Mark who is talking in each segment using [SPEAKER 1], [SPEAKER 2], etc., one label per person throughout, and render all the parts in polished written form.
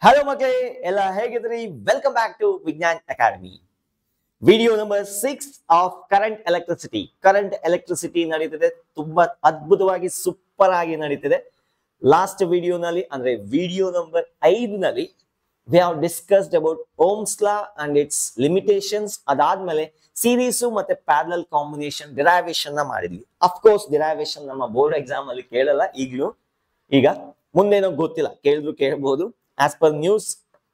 [SPEAKER 1] Hello ಮಕ್ಕಳೇ, ಎಲ್ಲ ಹೇಗಿದ್ರಿ? Welcome back to ವಿಜ್ಞಾನ್ academy. Video number 6 of current electricity ನಡೀತಿದೆ. ತುಂಬಾ ಅದ್ಭುತವಾಗಿ ಸೂಪರ್ ಆಗಿ ನಡೀತಿದೆ. ಲಾಸ್ಟ್ ವಿಡಿಯೋನಲ್ಲಿ ಅಂದ್ರೆ ವಿಡಿಯೋ ನಂಬರ್ 5 ನಲ್ಲಿ we have discussed about Ohm's law and its limitations. ಅದಾದ್ಮೇಲೆ ಸೀರೀಸು ಮತ್ತೆ ಪ್ಯಾರಲಲ್ ಕಾಂಬಿನೇಷನ್ ಡಿರೈವೇಶನ್ ನ ಮಾಡಿದ್ವಿ. ಅಫ್ಕೋರ್ಸ್ ಡಿರೈವೇಶನ್ ನಮ್ಮ ಬೋರ್ಡ್ ಎಕ್ಸಾಮ್ ಅಲ್ಲಿ ಕೇಳಲ್ಲ ಈಗ ಮುಂದೇನೋ ಗೊತ್ತಿಲ್ಲ, ಕೇಳಿದ್ರು ಕೇಳಬಹುದು. As per news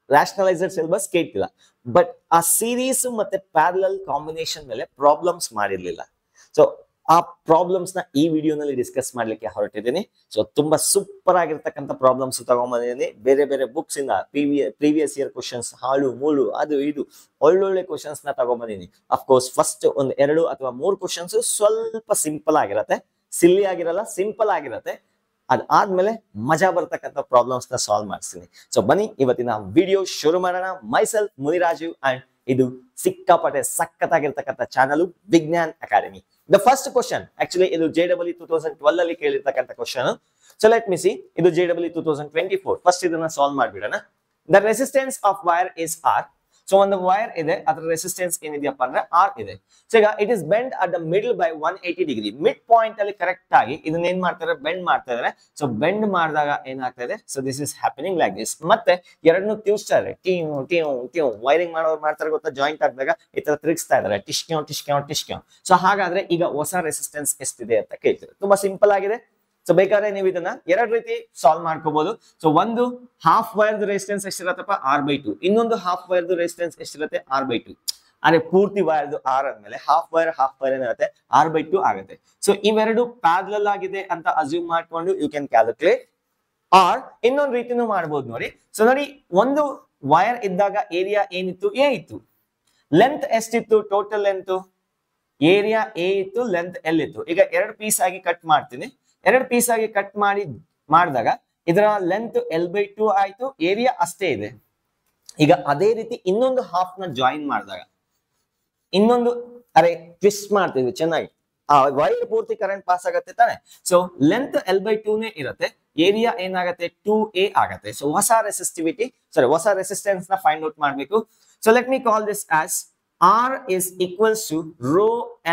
[SPEAKER 1] rationaliser syllabus ಕೇಳ್ತಿಲ್ಲ, ಬಟ್ ಆ ಸೀರೀಸ್ ಮತ್ತೆ ಪ್ಯಾರಲಲ್ ಕಾಂಬಿನೇಷನ್ ಮೇಲೆ ಪ್ರಾಬ್ಲಮ್ಸ್ ಮಾಡಿರ್ಲಿಲ್ಲ. ಸೊ ಆ ಪ್ರಾಬ್ಲಮ್ಸ್ ನ ಈ ವಿಡಿಯೋನಲ್ಲಿ ಡಿಸ್ಕಸ್ ಮಾಡ್ಲಿಕ್ಕೆ ಹೊರಟಿದ್ದೀನಿ. ಸೊ ತುಂಬಾ ಸೂಪರ್ ಆಗಿರ್ತಕ್ಕಂಥ ಪ್ರಾಬ್ಲಮ್ಸ್ ತಗೊಂಡ್ಬಂದಿದ್ದೀನಿ. ಬೇರೆ ಬೇರೆ ಬುಕ್ಸ್ ಇಂದ ಪ್ರೀವಿಯಸ್ ಇಯರ್ ಕ್ವಶನ್ಸ್, ಹಾಳು ಮೂಳು ಅದು ಇದು ಒಳ್ಳೊಳ್ಳೆ ಕ್ವಶನ್ಸ್ ನ ತಗೊಂಡ್ಬಂದಿದ್ದೀನಿ. ಅಫ್ಕೋರ್ಸ್ ಫಸ್ಟ್ ಒಂದು 2 ಅಥವಾ 3 ಕ್ವಶನ್ಸ್ ಸ್ವಲ್ಪ ಸಿಂಪಲ್ ಆಗಿರತ್ತೆ, ಸಿಲ್ಲಿ ಆಗಿರಲ್ಲ, ಸಿಂಪಲ್ ಆಗಿರತ್ತೆ. ಅದಾದ್ಮೇಲೆ ಮಜಾ ಬರ್ತಕ್ಕಂಥ ಪ್ರಾಬ್ಲಮ್ಸ್ ನ ಸಾಲ್ವ್ ಮಾಡಿಸ್ತೀನಿ. ಸೊ ಬನ್ನಿ ಇವತ್ತಿನ ವಿಡಿಯೋ ಶುರು ಮಾಡೋಣ. ಮೈಸೆಲ್ಫ್ ಮುನಿರಾಜು ಅಂಡ್ ಇದು ಸಿಕ್ಕಾಪಟ್ಟೆ ಸಖತ್ತಾಗಿರ್ತಕ್ಕಂಥ channel Vijnan Academy. The first question actually ಇದು JEE 2012 ಅಲ್ಲಿ ಕೇಳಿರ್ತಕ್ಕಂಥ question. So let me see, ಇದು JEE 2024. ಫಸ್ಟ್ ಇದನ್ನ ಸಾಲ್ವ್ ಮಾಡ್ಬಿಡೋಣ. The resistance of wire is R. So ಒಂದು ವೈರ್ ಇದೆ, ಅದರ ರೆಸಿಸ್ಟೆನ್ಸ್ ಏನಿದೆಯಪ್ಪ ಅಂದ್ರೆ ಆರ್ ಇದೆ. ಸೊ ಈಗ it is bend at the middle by 180 degree. Mid point ಅಲ್ಲಿ ಕರೆಕ್ಟ್ ಆಗಿ ಇದನ್ನ ಏನ್ ಮಾಡ್ತಾರೆ, ಬೆಂಡ್ ಮಾಡ್ತಾ ಇದಾರೆ. ಸೊ ಬೆಂಡ್ ಮಾಡಿದಾಗ ಏನಾಗ್ತಾ ಇದೆ, so this is happening like this. ಮತ್ತೆ ಎರಡನ್ನೂ ತಿರ್ಸ್ತಾರೆ, ವೈರಿಂಗ್ ಮಾಡೋರು ಮಾಡ್ತಾರೆ ಗೊತ್ತಾ, ಜಾಯಿಂಟ್ ಆಗಿದಾಗ ಈ ತರ ತಿರುಗಿಸ್ತಾ ಇದಾರೆ, ಟಿಶ್ಕ್ಯೋ. ಸೊ ಹಾಗಾದ್ರೆ ಈಗ ಹೊಸ ರೆಸಿಸ್ಟೆನ್ಸ್ ಎಷ್ಟಿದೆ ಅಂತ ಕೇಳ್ತಾರೆ. ತುಂಬಾ ಸಿಂಪಲ್ ಆಗಿದೆ. ಸೊ ಬೇಕಾದ್ರೆ ನೀವು ಇದನ್ನ 2 ರೀತಿ ಸಾಲ್ವ್ ಮಾಡ್ಕೋಬಹುದು. ಸೊ ಒಂದು ಹಾಫ್ ವೈರ್ ರೆಸಿಸ್ಟೆನ್ಸ್ ಎಷ್ಟಿರತ್ತಪ್ಪ, R/2. ಇನ್ನೊಂದು ಹಾಫ್ ವೈರ್ ರೆಸಿಸ್ಟೆನ್ಸ್ ಎಷ್ಟಿರುತ್ತೆ, R/2. ಅರೆ ಪೂರ್ತಿ ವೈರ್ದು ಆರ್ ಆದ್ಮೇಲೆ ಹಾಫ್ ವೈರ್ ಏನಿರುತ್ತೆ, R/2 ಆಗುತ್ತೆ. ಸೊ ಇವೆರಡು ಪ್ಯಾರಲಲ್ ಆಗಿದೆ ಅಂತ ಅಸ್ಯೂಮ್ ಮಾಡ್ಕೊಂಡು ಯು ಕ್ಯಾನ್ ಕ್ಯಾಲ್ಕುಲೇಟ್. ಆರ್ ಇನ್ನೊಂದು ರೀತಿನೂ ಮಾಡ್ಬೋದು ನೋಡಿ. ಸೊ ನೋಡಿ, ಒಂದು ವೈರ್ ಇದ್ದಾಗ ಏರಿಯಾ ಏನಿತ್ತು, ಎ ಇತ್ತು. ಲೆಂತ್ ಎಷ್ಟಿತ್ತು, ಟೋಟಲ್ ಲೆಂತ್ ಏರಿಯಾ ಎ ಇತ್ತು, ಲೆಂತ್ ಎಲ್ ಇತ್ತು. ಈಗ 2 ಪೀಸ್ ಆಗಿ ಕಟ್ ಮಾಡ್ತೀನಿ. 2 ಪೀಸ್ ಆಗಿ ಕಟ್ ಮಾಡಿದಾಗ ಇದರ ಲೆಂತ್ L/2 ಆಯ್ತು, ಏರಿಯಾ ಅಷ್ಟೇ ಇದೆ. ಈಗ ಅದೇ ರೀತಿ ಇನ್ನೊಂದು ಹಾಫ್ ನ ಜಾಯಿನ್ ಮಾಡಿದಾಗ ಇನ್ನೊಂದು ಟ್ವಿಸ್ಟ್ ಮಾಡ್ತೀವಿ ಚೆನ್ನಾಗಿ, ಆ ವೈರ್ ಪೂರ್ತಿ ಕರೆಂಟ್ ಪಾಸ್ ಆಗತ್ತೆ ತಾನೆ. ಸೊ ಲೆಂತ್ L/2 ನೇ ಇರುತ್ತೆ, ಏರಿಯಾ ಏನಾಗತ್ತೆ 2a ಆಗತ್ತೆ. ಸೊ ಹೊಸ ರೆಸಿಸ್ಟೆನ್ಸ್ ನ ಫೈಂಡ್ ಔಟ್ ಮಾಡ್ಬೇಕು. So let me call this as R is equals to rho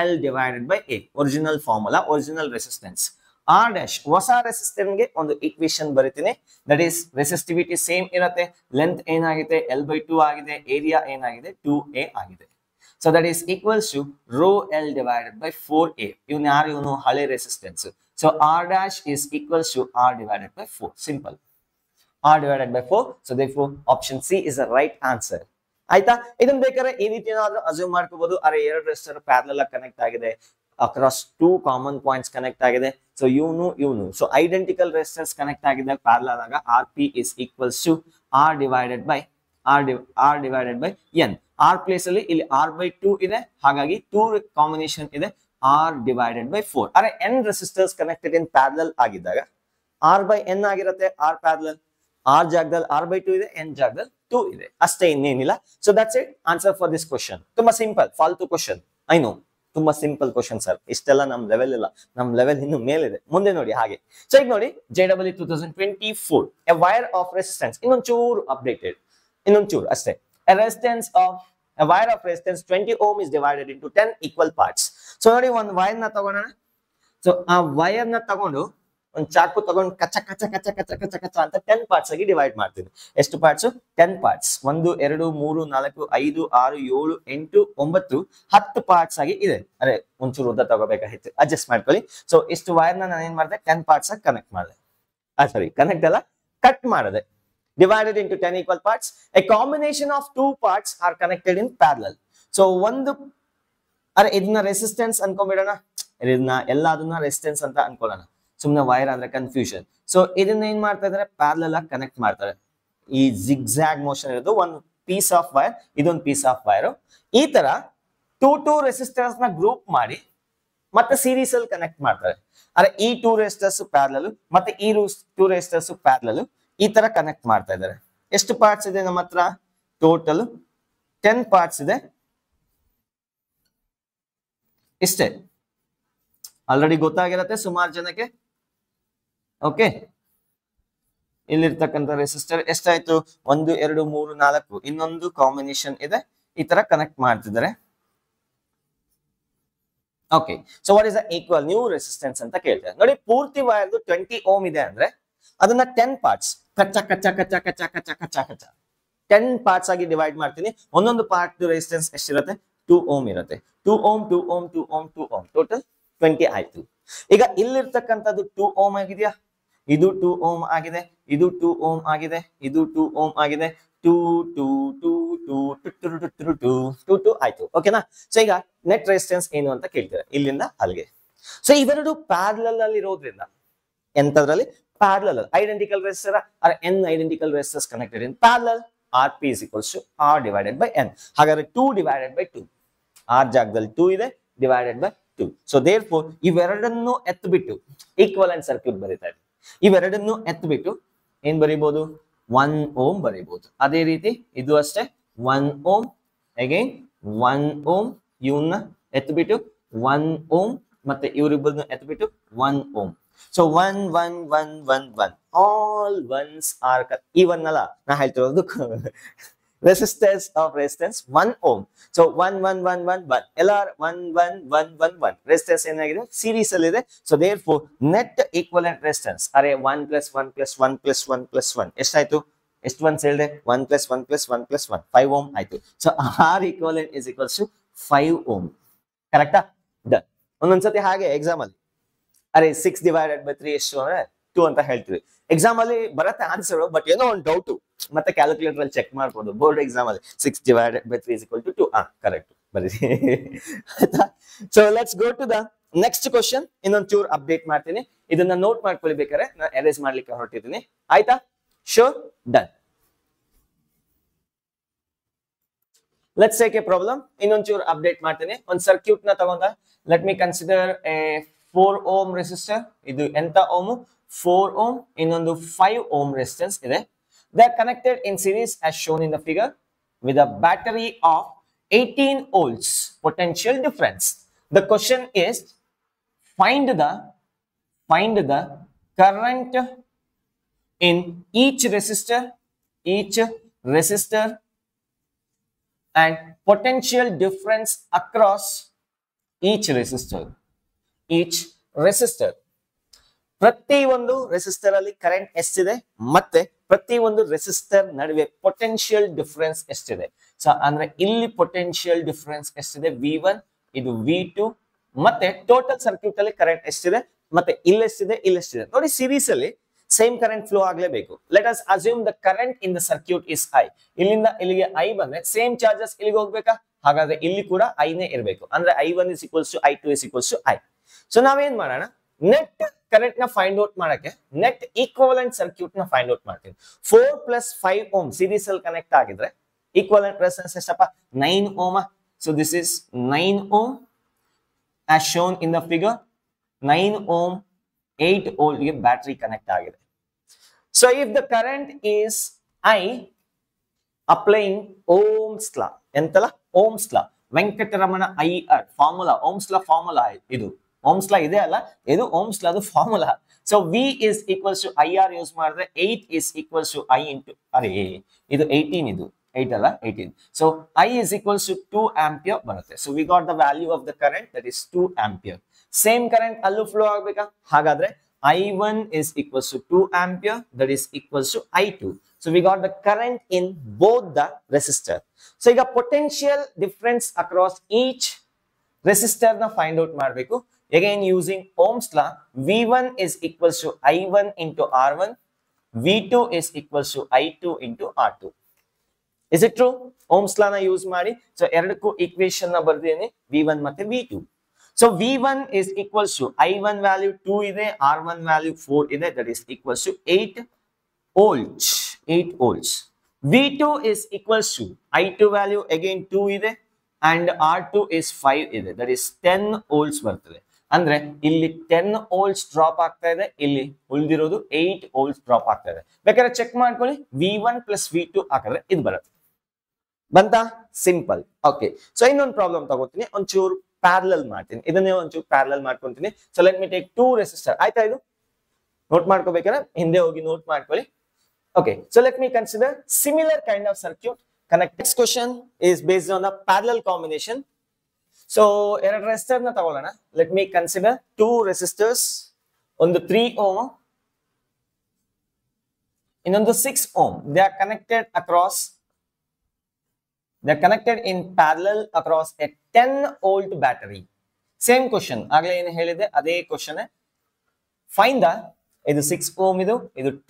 [SPEAKER 1] L divided by A. Original formula, original resistance R dash. ಹೊಸ ರೆಸಿಸ್ಟೆನ್ಸ್ ಗೆ ಒಂದು ಇಕ್ವೇಶನ್ ಬರೀತೀನಿ. ದಟ್ ಈಸ್ ರೆಸಿಸ್ಟಿವಿಟಿ ಸೇಮ್ ಇರುತ್ತೆ, length ಏನಾಗಿದೆ L/2 ಆಗಿದೆ, area ಏನಾಗಿದೆ 2a ಆಗಿದೆ. So that is equals to rho L divided by 4a. ಇವನು ಹಳೆ ರೆಸಿಸ್ಟೆನ್ಸ್. So R dash is equals to R divided by 4. Simple, R divided by 4. So therefore option C is the right answer. ಆಯ್ತಾ? ಇದನ್ನ ಬೇಕಾದ್ರೆ ಈ ರೀತಿ ಏನಾದ್ರೂ assume ಮಾಡ್ಕೋಬಹುದು. 2 ರೆಸಿಸ್ಟರ್ ಪ್ಯಾರಲಲ್ ಆಗಿ ಕನೆಕ್ಟ್ ಆಗಿದೆ, ಅಕ್ರಾಸ್ 2 ಕಾಮನ್ ಪಾಯಿಂಟ್ಸ್ ಕನೆಕ್ಟ್ ಆಗಿದೆ. ಸೊ ಇವನು ಸೊ ಐಡೆಂಟಿಕಲ್ ರೆಸಿಸ್ಟರ್ಸ್ ಕನೆಕ್ಟ್ ಆಗಿದೆ ಪ್ಯಾರಲಲ್ ಆಗ RP is equals to R divided by N. R place ಅಲ್ಲಿ ಇಲ್ಲಿ R/2 ಇದೆ, ಹಾಗಾಗಿ 2 ಕಾಂಬಿನೇಷನ್ ಇದೆ, R divided by 4. N resistors connected in parallel ಆಗಿದ್ದಾಗ R/N ಆಗಿರುತ್ತೆ. R ಪ್ಯಾರಲಲ್, R ಜಾಗದಲ್ಲಿ R/2 ಇದೆ, N ಜಾಗದಲ್ಲಿ 2 ಇದೆ, ಅಷ್ಟೇ, ಇನ್ನೇನಿಲ್ಲ. So that's it, answer for this question. ತುಂಬಾ ಸಿಂಪಲ್, ಫಾಲ್ತು ಕ್ವಶನ್, ಐ ನೋ, ತುಂಬಾ ಸಿಂಪಲ್ ಕ್ವಶನ್ ಸರ್. ಇಷ್ಟೆಲ್ಲ ನಮ್ ಲೆವೆಲ್ ಇಲ್ಲ, ನಮ್ ಲೆವೆಲ್ ಇನ್ನು ಮೇಲಿದೆ, ಮುಂದೆ ನೋಡಿ ಹಾಗೆ. ಸೊ ಈಗ ನೋಡಿ JEE 2024, a wire of resistance. ಇನ್ನೊಂಚೂರು ಅಪ್ಡೇಟೆಡ್, ಇನ್ನೊಂಚೂರು ಅಷ್ಟೇ. A wire of resistance 20 ohm is divided into 10 equal parts. So ನೋಡಿ, ಒಂದು ವೈರ್ ನ ತಗೋಣ. ಸೊ ಆ ವೈರ್ ನ ತಗೊಂಡು ಒಂದು ಚಾಕು ತಗೊಂಡು ಕಚ್ಚ ಅಂತ 10 ಪಾರ್ಟ್ಸ್ ಆಗಿ ಡಿವೈಡ್ ಮಾಡ್ತೀನಿ. ಎಷ್ಟು ಪಾರ್ಟ್ಸ್? 10 ಪಾರ್ಟ್ಸ್. 1 2 3 4 5 6 7 8 9 10 ಪಾರ್ಟ್ಸ್ ಆಗಿ ಇದೆ. ಒಂಚೂರು ಉದ್ದ ತಗೋಬೇಕಾಗಿತ್ತು, ಅಡ್ಜಸ್ಟ್ ಮಾಡ್ಕೊಳ್ಳಿ. ಸೊ ಇಷ್ಟು ವೈರ್ ನಾನು ಏನ್ ಮಾಡಿದೆ, 10 ಪಾರ್ಟ್ಸ್ ಆಗಿ ಕನೆಕ್ಟ್ ಮಾಡಿದೆ. ಕನೆಕ್ಟ್ ಅಲ್ಲ, ಕಟ್ ಮಾಡಿದೆ. Divided into 10 equal parts. A combination of 2 parts are connected in parallel. So ಇದನ್ನ ರೆಸಿಸ್ಟೆನ್ಸ್ ಅನ್ಕೊಂಡ್ಬಿಡೋಣ, ಇದನ್ನ ಎಲ್ಲದನ್ನ ರೆಸಿಸ್ಟೆನ್ಸ್ ಅಂತ ಅನ್ಕೊಳ್ಳೋಣ, ಸುಮ್ನೆ ವೈರ್ ಅಂದ್ರೆ ಕನ್ಫ್ಯೂಷನ್. ಸೊ ಇದನ್ನ ಏನ್ ಮಾಡ್ತಾ ಇದಾರೆ, ಪ್ಯಾರಲಲ್ ಆಗಿ ಕನೆಕ್ಟ್ ಮಾಡ್ತಾರೆ. ಈ ಜಿಗ್ಜಾಗ್ ಮೋಷನ್ ಇರೋದು ಒಂದು ಪೀಸ್ ಆಫ್ ವೈರ್, ಇದೊಂದು ಪೀಸ್ ಆಫ್ ವೈರ್. ಈ ತರ 2 ರೆಸಿಸ್ಟರ್ಸ್ ನ ಗ್ರೂಪ್ ಮಾಡಿ ಮತ್ತೆ ಸೀರೀಸ್ ಅಲ್ಲಿ ಕನೆಕ್ಟ್ ಮಾಡ್ತಾರೆ. ಈ 2 ರೆಸಿಸ್ಟರ್ಸ್ ಪ್ಯಾರಲಲ್ ಮತ್ತೆ ಈ 2 ರೆಸಿಸ್ಟರ್ಸ್ ಪ್ಯಾರಲಲ್, ಈ ತರ ಕನೆಕ್ಟ್ ಮಾಡ್ತಾ ಇದ್ದಾರೆ. ಎಷ್ಟು ಪಾರ್ಟ್ಸ್ ಇದೆ ನಮ್ಮ ಹತ್ರ? ಟೋಟಲ್ 10 ಪಾರ್ಟ್ಸ್ ಇದೆ. ಇಷ್ಟೇ, ಆಲ್ರೆಡಿ ಗೊತ್ತಾಗಿರತ್ತೆ ಸುಮಾರು ಜನಕ್ಕೆ. ಓಕೆ, ಇಲ್ಲಿರ್ತಕ್ಕಂಥ ರೆಸಿಸ್ಟರ್ ಎಷ್ಟಾಯ್ತು 1 2 3 4 ಇನ್ನೊಂದು ಕಾಂಬಿನೇಷನ್ ಇದೆ ಈ ತರ ಕನೆಕ್ಟ್ ಮಾಡ್ತಿದ್ದಾರೆ okay so what is the equal new resistance ಅಂತ ಕೇಳ್ತಾರೆ ನೋಡಿ ಪೂರ್ತಿ ವೈರ್ 20 ಓಮ್ ಇದೆ ಅಂದ್ರೆ ಅದನ್ನ 10 ಪಾರ್ಟ್ಸ್ ಕಚ್ಚ ಕಚ್ಚ ಕಚ್ಚ ಕಚ್ಚ ಕಚ್ಚ ಕಚ್ಚ ಕಚ್ಚ 10 ಪಾರ್ಟ್ಸ್ ಆಗಿ ಡಿವೈಡ್ ಮಾಡ್ತೀನಿ ಒಂದೊಂದು ಪಾರ್ಟ್ ರೆಸಿಸ್ಟೆನ್ಸ್ ಎಷ್ಟಿರುತ್ತೆ 2 ಓಮ್ ಇರುತ್ತೆ 2 ohm 2 ohm 2 ohm 2 ohm total 20 ಆಯ್ತು ಈಗ ಇಲ್ಲಿರ್ತಕ್ಕಂಥದ್ದು 2 ಓಮ್ ಆಗಿದೆಯಾ ಇದು 2 ಓಮ್ ಆಗಿದೆ ಇದು 2 ಓಮ್ ಆಗಿದೆ ಇದು 2 ಓಮ್ ಆಗಿದೆ 2 2 2 2 2 2 2 ಆಯ್ತು ಓಕೆನಾ ಸೊ ಈಗ ನೆಟ್ ರೆಸಿಸ್ಟೆನ್ಸ್ ಏನು ಅಂತ ಕೇಳ್ತಾರೆ ಇಲ್ಲಿಂದ ಅಲ್ಲಿಗೆ ಸೊ ಇವೆರಡು ಪ್ಯಾರಲಲ್ ಅಲ್ಲಿ ಇರೋದ್ರಿಂದ ಎಂತದ್ರಲ್ಲಿ parallel identical resistor R N identical resistors connected in parallel Rp is equals to R divided by N ಹಾಗಾದ್ರೆ 2 divided by 2 R ಜಾಗದಲ್ಲಿ 2 ಇದೆ divided by 2 so therefore ಇವೆರಡನ್ನು ಎತ್ತಿಬಿಟ್ಟು ಈಕ್ವಲೆಂಟ್ ಸರ್ಕ್ಯೂಟ್ ಬರೀತಾ ಇದೆ ಇವೆರಡನ್ನು ಎತ್ತಿಬಿಟ್ಟು ಏನ್ ಬರೀಬಹುದು 1 ಓಮ್ ಬರೀಬಹುದು ಅದೇ ರೀತಿ ಇದು ಅಷ್ಟೇ 1 ಓಮ್ ಅಗೈನ್ 1 ಓಮ್ ಇವನ್ನ ಎತ್ತಿಬಿಟ್ಟು 1 ಓಮ್ ಮತ್ತೆ ಇವರಿಬ್ಬರನ್ನು ಎತ್ತಿಬಿಟ್ಟು 1 ohm so 1 1 1 1 1 all ones are even ಅಲ್ಲ ನಾ ಹೇಳ್ತಿರೋದು resistors of resistance 1 ohm so 1 1 1 1 1 LR 1 1 1 1 1 resistance ಏನಾಗಿದೆ ಸೀರೀಸ್ ಅಲ್ಲಿ ಇದೆ so therefore net equivalent resistance ಅರೆ 1 plus 1 plus 1 plus 1 plus 1 ಎಷ್ಟಾಯ್ತು ಎಷ್ಟು ಒನ್ಸ್ ಹೇಳಿದೆ 1 plus 1 plus 1 plus 1 5 ohm ಆಯ್ತು so R equivalent is equals to 5 ohm ಕರೆಕ್ಟಾ ಡನ್ ಒಂದೊಂದ್ಸತಿ ಹಾಗೆ ಎಕ್ಸಾಮ್ ಅಲ್ಲಿ ಅರೆ 6 divided by 3 ಎಷ್ಟು ಅಂದ್ರೆ 2 ಅಂತ ಹೇಳ್ತೀವಿ ಎಕ್ಸಾಮ್ ಅಲ್ಲಿ ಬರುತ್ತೆ ಆನ್ಸರ್ ಬಟ್ ಏನೋ ಒಂದು ಡೌಟ್ ಮತ್ತೆ ಕ್ಯಾಲ್ಕುಲೇಟರ್ ಅಲ್ಲಿ ಚೆಕ್ ಮಾಡ್ಬೋದು ಬೋರ್ಡ್ ಎಕ್ಸಾಮ್ ಅಲ್ಲಿ 6 divided by 3 is equal to 2 correct ಬರೀ ಆಯ್ತಾ so let's go to the next question ಇನ್ನೊಂದು ಚೂರ್ ಅಪ್ಡೇಟ್ ಮಾಡ್ತೀನಿ ಇದನ್ನ ನೋಟ್ ಮಾಡ್ಕೊಳ್ಳಿ ಬೇಕಾದ್ರೆ ನಾನು ಎರೇಸ್ ಮಾಡ್ಲಿಕ್ಕೆ ಹೊರಟಿದ್ದೀನಿ ಆಯ್ತಾ sure done let's take a problem ಇನ್ನೊಂದು ಚೂರ್ ಅಪ್ಡೇಟ್ ಮಾಡ್ತೀನಿ ಒಂದು ಸರ್ಕ್ಯೂಟ್ ನ ತಗೊಂಡ let me consider a 4 ohm resistor ಇದು ಎಂತ ಓಮ್ 4 ohm ಇನ್ನೊಂದು 5 ohm resistance ಇದೆ they are connected in series as shown in the figure with a battery of 18 volts potential difference the question is find the current in each resistor and potential difference across each resistor ಪ್ರತಿ ಒಂದು resistor ಅಲ್ಲಿ current ಎಷ್ಟಿದೆ ಮತ್ತೆ ಪ್ರತಿ ಒಂದು resistor ನಡುವೆ potential difference ಎಷ್ಟಿದೆ so ಅಂದ್ರೆ ಇಲ್ಲಿ ಪೊಟೆನ್ಶಿಯಲ್ ಡಿಫರೆನ್ಸ್ ಎಷ್ಟಿದೆ V1 ಇದು V2 ಮತ್ತೆ ಟೋಟಲ್ ಸರ್ಕ್ಯೂಟ್ ಅಲ್ಲಿ ಕರೆಂಟ್ ಎಷ್ಟಿದೆ ಮತ್ತೆ ಇಲ್ಲೆಷ್ಟಿದೆ ನೋಡಿ ಸೀರೀಸ್ ಅಲ್ಲಿ ಸೇಮ್ ಕರೆಂಟ್ ಫ್ಲೋ ಆಗ್ಲೇಬೇಕು let us assume the current in the circuit is I ಇಲ್ಲಿಂದ ಇಲ್ಲಿಗೆ I ಬಂದ್ರೆ ಸೇಮ್ ಚಾರ್ಜಸ್ ಇಲ್ಲಿಗೆ ಹೋಗ್ಬೇಕಾ ಹಾಗಾದ್ರೆ ಇಲ್ಲಿ ಕೂಡ I ನೇ ಇರಬೇಕು ಅಂದ್ರೆ I1 is equals to I2 is equals to I so ನಾವೇನ್ ಮಾಡೋಣ ನೆಟ್ ಕರೆಂಟ್ ನ ಫೈಂಡ್ ಔಟ್ ಮಾಡಕ್ಕೆ ನೆಟ್ ಈಕ್ವಲೆಂಟ್ ಸರ್ಕ್ಯೂಟ್ ನ ಫೈಂಡ್ ಔಟ್ ಮಾಡ್ತೀವಿ 4 plus 5 ohm ಸೀರೀಸ್ ಅಲ್ಲಿ ಕನೆಕ್ಟ್ ಆಗಿದ್ರೆ ಈಕ್ವಲೆಂಟ್ ರೆಸಿಸ್ಟೆನ್ಸ್ ಎಷ್ಟಪ್ಪ 9 ohm so this is 9 ohm as shown in the figure 9 ohm 8 volt ಗೆ ಬ್ಯಾಟರಿ ಕನೆಕ್ಟ್ ಆಗಿದೆ so if the current is I applying Ohm's law ಎಂತಲ್ಲ Ohm's law Venkataramana IR formula Ohm's law formula ಇದು Ohm's law ಇದೆ ಅಲ್ಲ ಇದು Ohm's law ದು formula so V is equals to IR use ಮಾಡಿದ್ರೆ 8 is equals to I into ಅರೆ ಇದು 18 ಇದು 8 ಅಲ್ಲ 18 so I is equals to 2 ampere ಬರುತ್ತೆ so we got the value of the current that is 2 ampere same current ಅಲ್ಲೂ flow ಆಗಬೇಕಾ ಹಾಗಾದ್ರೆ I1 is equals to 2 ampere that is equals to I2 so we got the current in both the resistor so ಈಗ potential difference across each resistor ನ find out ಮಾಡಬೇಕು again using Ohm's law V1 is equals to I1 into R1 V2 is equals to I2 into R2 is it true Ohm's law ನ use ಮಾಡಿ so ಎರಡಕ್ಕೂ equation ನ ಬರ್ದಿದ್ದೀನಿ V1 ಮತ್ತೆ V2 so V1 is equals to I1 value 2 ಇದೆ R1 value 4 ಇದೆ that is equals to 8 volts V2 is equals to I2 value again 2 ಇದೆ and R2 is 5 ಇದೆ that is 10 volts ಬರ್ತದೆ ಅಂದ್ರೆ ಇಲ್ಲಿ 10 volts ಡ್ರಾಪ್ ಆಗ್ತಾ ಇದೆ ಇಲ್ಲಿ ಉಳಿದಿರೋದು 8 volts ಡ್ರಾಪ್ ಆಗ್ತಾ ಇದೆ ಬೇಕಾದ್ರೆ ಚೆಕ್ ಮಾಡ್ಕೊಳ್ಳಿ V1 plus V2 ಹಾಕಿದ್ರೆ ಇದು ಬರುತ್ತೆ ಬಂತಾ ಸಿಂಪಲ್ ಓಕೆ ಸೊ ಇನ್ನೊಂದು ಪ್ರಾಬ್ಲಮ್ ತಗೋತೀನಿ ಒಂಚೂರು ಪ್ಯಾರಲಲ್ ಮಾಡ್ತೀನಿ ಇದನ್ನೇ ಒಂಚೂರು ಪ್ಯಾರಲಲ್ ಮಾಡ್ಕೊಂತೀನಿ so let me take 2 resistor ಆಯ್ತಾ ಇದು ನೋಟ್ ಮಾಡ್ಕೋಬೇಕಾದ್ರೆ ಹಿಂದೆ ಹೋಗಿ ನೋಟ್ ಮಾಡ್ಕೊಳ್ಳಿ Okay, so let me consider similar kind of circuit connect. Next question is based on the parallel combination. So ಎರಡು resistor na ತಗೊಳ್ಳೋಣ. Let me consider two resistors, ಒಂದು 3 ohm ಇನ್ನೊಂದು 6 ohm. They are connected in parallel across a 10 volt battery. Same question, ಆಗಲೇ ಏನು ಹೇಳಿದೆ ಅದೇ question. Find the, ಇದು 6 ohm ಇದು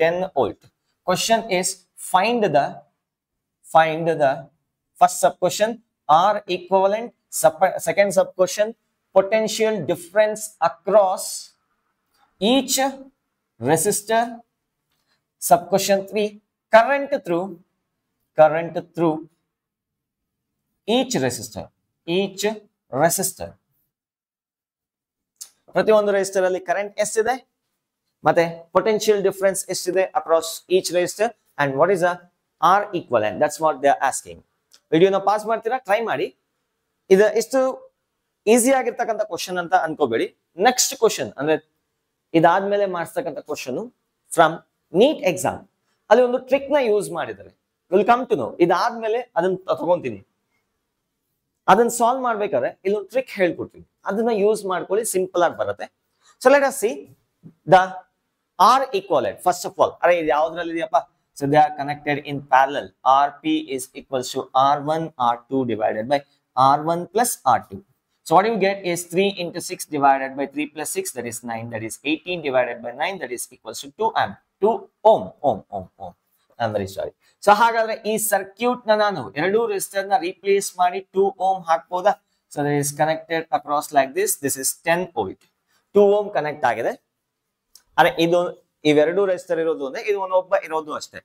[SPEAKER 1] 10 volt. Question is find the first sub question R equivalent, second sub question potential difference across each resistor, sub question 3 current through each resistor. ಪ್ರತಿಯೊಂದು resistor ಅಲ್ಲಿ current ಎಷ್ಟಿದೆ ಮತ್ತೆ ಪೊಟೆನ್ಶಿಯಲ್ ಡಿಫರೆನ್ಸ್ ಎಷ್ಟಿದೆ across each resistor and what is R equivalent. That's what they are asking. ವಿಡಿಯೋನ pause ಮಾಡ್ತೀರಾ, try ಮಾಡಿ. ಇದು ಇಷ್ಟು ಈಸಿ ಆಗಿರ್ತಕ್ಕಂಥ ಕ್ವಶನ್ ಅಂತ ಅನ್ಕೋಬೇಡಿ. ನೆಕ್ಸ್ಟ್ ಕ್ವಶನ್ ಅಂದ್ರೆ ಇದಾದ್ಮೇಲೆ ಮಾಡಿಸ್ತಕ್ಕಂಥ ಕ್ವಶನ್ ಫ್ರಮ್ ನೀಟ್ ಎಕ್ಸಾಮ್ ಅಲ್ಲಿ ಒಂದು ಟ್ರಿಕ್ ನ ಯೂಸ್ ಮಾಡಿದ್ದಾರೆ. Will come to know. ಇದಾದ್ಮೇಲೆ ಅದನ್ನ ತಗೊಂತೀನಿ, ಅದನ್ನ ಸಾಲ್ವ್ ಮಾಡ್ಬೇಕಾದ್ರೆ ಇಲ್ಲೊಂದು ಟ್ರಿಕ್ ಹೇಳ್ಕೊಡ್ತೀನಿ, ಅದನ್ನ ಯೂಸ್ ಮಾಡ್ಕೊಳ್ಳಿ, ಸಿಂಪಲ್ ಆಗಿ ಬರುತ್ತೆ. So let us see the R equivalent. First of all ಅರೆ ಇದು ಯಾವ್ದ್ರಲ್ಲಿ ಇದೆಯಪ್ಪ? So they are connected in parallel. R P is equals to R1 R2 divided by R1 plus R2. So what you get is 3 into 6 divided by 3 plus 6, that is 9, that is 18 divided by 9, that is equals to 2 ohm. I'm very sorry. So ಹಾಗಾದ್ರೆ ಈ circuit ನ ನಾನು ಎರಡು resistor ನ replace ಮಾಡಿ 2 ohm ಹಾಕಬಹುದಾ? So that is connected across like this. This is 10 volt. 2 ohm connect ಆಗಿದೆ. ಅರೆ ಇದು ಇವೆರಡು ರೆಸಿಸ್ಟರ್ ಇರೋದು ಅಂದ್ರೆ ಇದು ಒಂದೊಬ್ಬ ಇರೋದು ಅಷ್ಟೇ.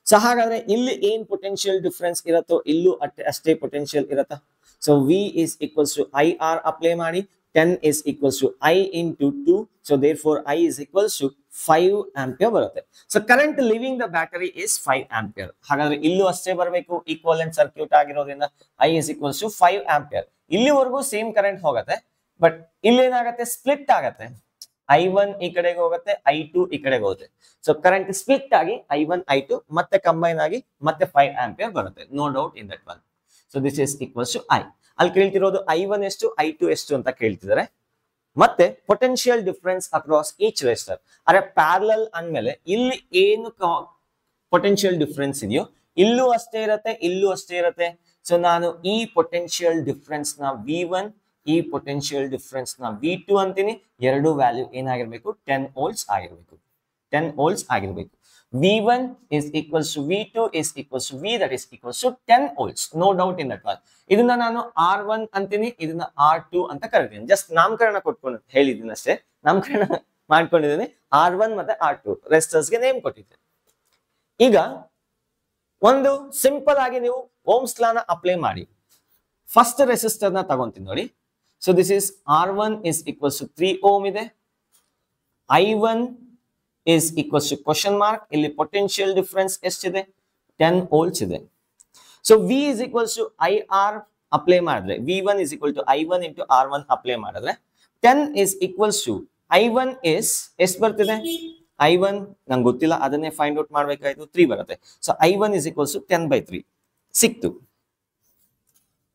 [SPEAKER 1] ಸೊ ಹಾಗಾದ್ರೆ ಇಲ್ಲಿ ಏನ್ ಪೊಟೆನ್ಶಿಯಲ್ ಡಿಫರೆನ್ಸ್ ಇರುತ್ತೋ ಇಲ್ಲೂ ಅಷ್ಟೇ ಪೊಟೆನ್ಶಿಯಲ್ ಇರುತ್ತಾ? So V is equals to IR apply ಮಾಡಿ. 10 is equals to I into 2. So therefore I is equals to 5 ampere ಬರುತ್ತೆ. So current leaving the battery is 5 ampere. ಹಾಗಾದ್ರೆ ಇಲ್ಲೂ ಅಷ್ಟೇ ಬರಬೇಕು, ಈಕ್ವಲೆಂಟ್ ಸರ್ಕ್ಯೂಟ್ ಆಗಿರೋದ್ರಿಂದ I is equals to 5 ampere. ಇಲ್ಲಿವರೆಗೂ same current ಹೋಗುತ್ತೆ, but ಇಲ್ಲೇನಾಗತ್ತೆ, split ಆಗತ್ತೆ. I1 ಈ ಕಡೆಗೆ ಹೋಗುತ್ತೆ, I2 ಈ ಕಡೆಗೆ ಹೋಗುತ್ತೆ. ಸೊ ಕರೆಂಟ್ ಸ್ಪ್ಲಿಟ್ ಆಗಿ I1 I2 ಮತ್ತೆ ಕಂಬೈನ್ ಆಗಿ ಮತ್ತೆ 5 ampere ಬರುತ್ತೆ. No doubt in that one. So this is equals to I. ಅಲ್ಲಿ ಕೇಳ್ತಿರೋದು I1 ಎಷ್ಟು I2 ಎಷ್ಟು ಅಂತ ಕೇಳ್ತಿದ್ದಾರೆ. ಮತ್ತೆ potential difference across each resistor. ಅರೆ ಪ್ಯಾರಲಲ್ ಅಂದ್ಮೇಲೆ ಇಲ್ಲಿ ಏನು ಪೊಟೆನ್ಶಿಯಲ್ ಡಿಫರೆನ್ಸ್ ಇದೆಯೋ ಇಲ್ಲೂ ಅಷ್ಟೇ ಇರುತ್ತೆ, ಇಲ್ಲೂ ಅಷ್ಟೇ ಇರುತ್ತೆ. ಸೊ ನಾನು ಈ ಪೊಟೆನ್ಶಿಯಲ್ ಡಿಫರೆನ್ಸ್ ನ V1, ಈ ಪೊಟೆನ್ಶಿಯಲ್ ಡಿಫರೆನ್ಸ್ ನ V2 ಅಂತೀನಿ. ಎರಡು ವ್ಯಾಲ್ಯೂ ಏನಾಗಿರ್ಬೇಕು? 10 volts ಆಗಿರ್ಬೇಕು. 10 volts ಆಗಿರ್ಬೇಕು. V1 is equals to V2 is equals to V, that is equals to 10 volts. No doubt in that one. ಇದನ್ನ ನಾನು R1 ಅಂತೀನಿ, ಇದನ್ನ R2 ಅಂತ ಕರಿತೀನಿ. ಜಸ್ಟ್ ನಾಮಕರಣ ಕೊಟ್ಕೊಂಡು ಹೇಳಿದ್ದೀನಿ ಅಷ್ಟೇ, ನಾಮಕರಣ ಮಾಡ್ಕೊಂಡಿದ್ದೀನಿ. R1 ಮತ್ತೆ R2 ರೆಸಿಸ್ಟರ್ಸ್ ಗೆ ನೇಮ್ ಕೊಟ್ಟಿದ್ದೀನಿ. ಈಗ ಒಂದು ಸಿಂಪಲ್ ಆಗಿ ನೀವು ಓಮ್ಸ್ ಲಾ ನ ಅಪ್ಲೈ ಮಾಡಿ. ಫಸ್ಟ್ ರೆಸಿಸ್ಟರ್ ನ ತಗೊಂತೀನಿ ನೋಡಿ. So this is R1 is equals to 3 ohm ಇದೆ. I1 is equals to question mark. ಇಲ್ಲಿ ಪೊಟೆನ್ಶಿಯಲ್ ಡಿಫರೆನ್ಸ್ ಎಷ್ಟಿದೆ? 10 volts ಇದೆ. So V is equals to IR apply ಮಾಡಿದ್ರೆ, V1 is equal to I1 into R1 apply ಮಾಡಿದ್ರೆ 10 is equals to I1 is ಎಷ್ಟು ಬರ್ತಿದೆ? I1 ನಂಗೆ ಗೊತ್ತಿಲ್ಲ, ಅದನ್ನೇ ಫೈಂಡ್ ಔಟ್ ಮಾಡ್ಬೇಕಾಯ್ತು. 3 ಬರುತ್ತೆ. So I1 is equals to 10/3 ಸಿಕ್ತು.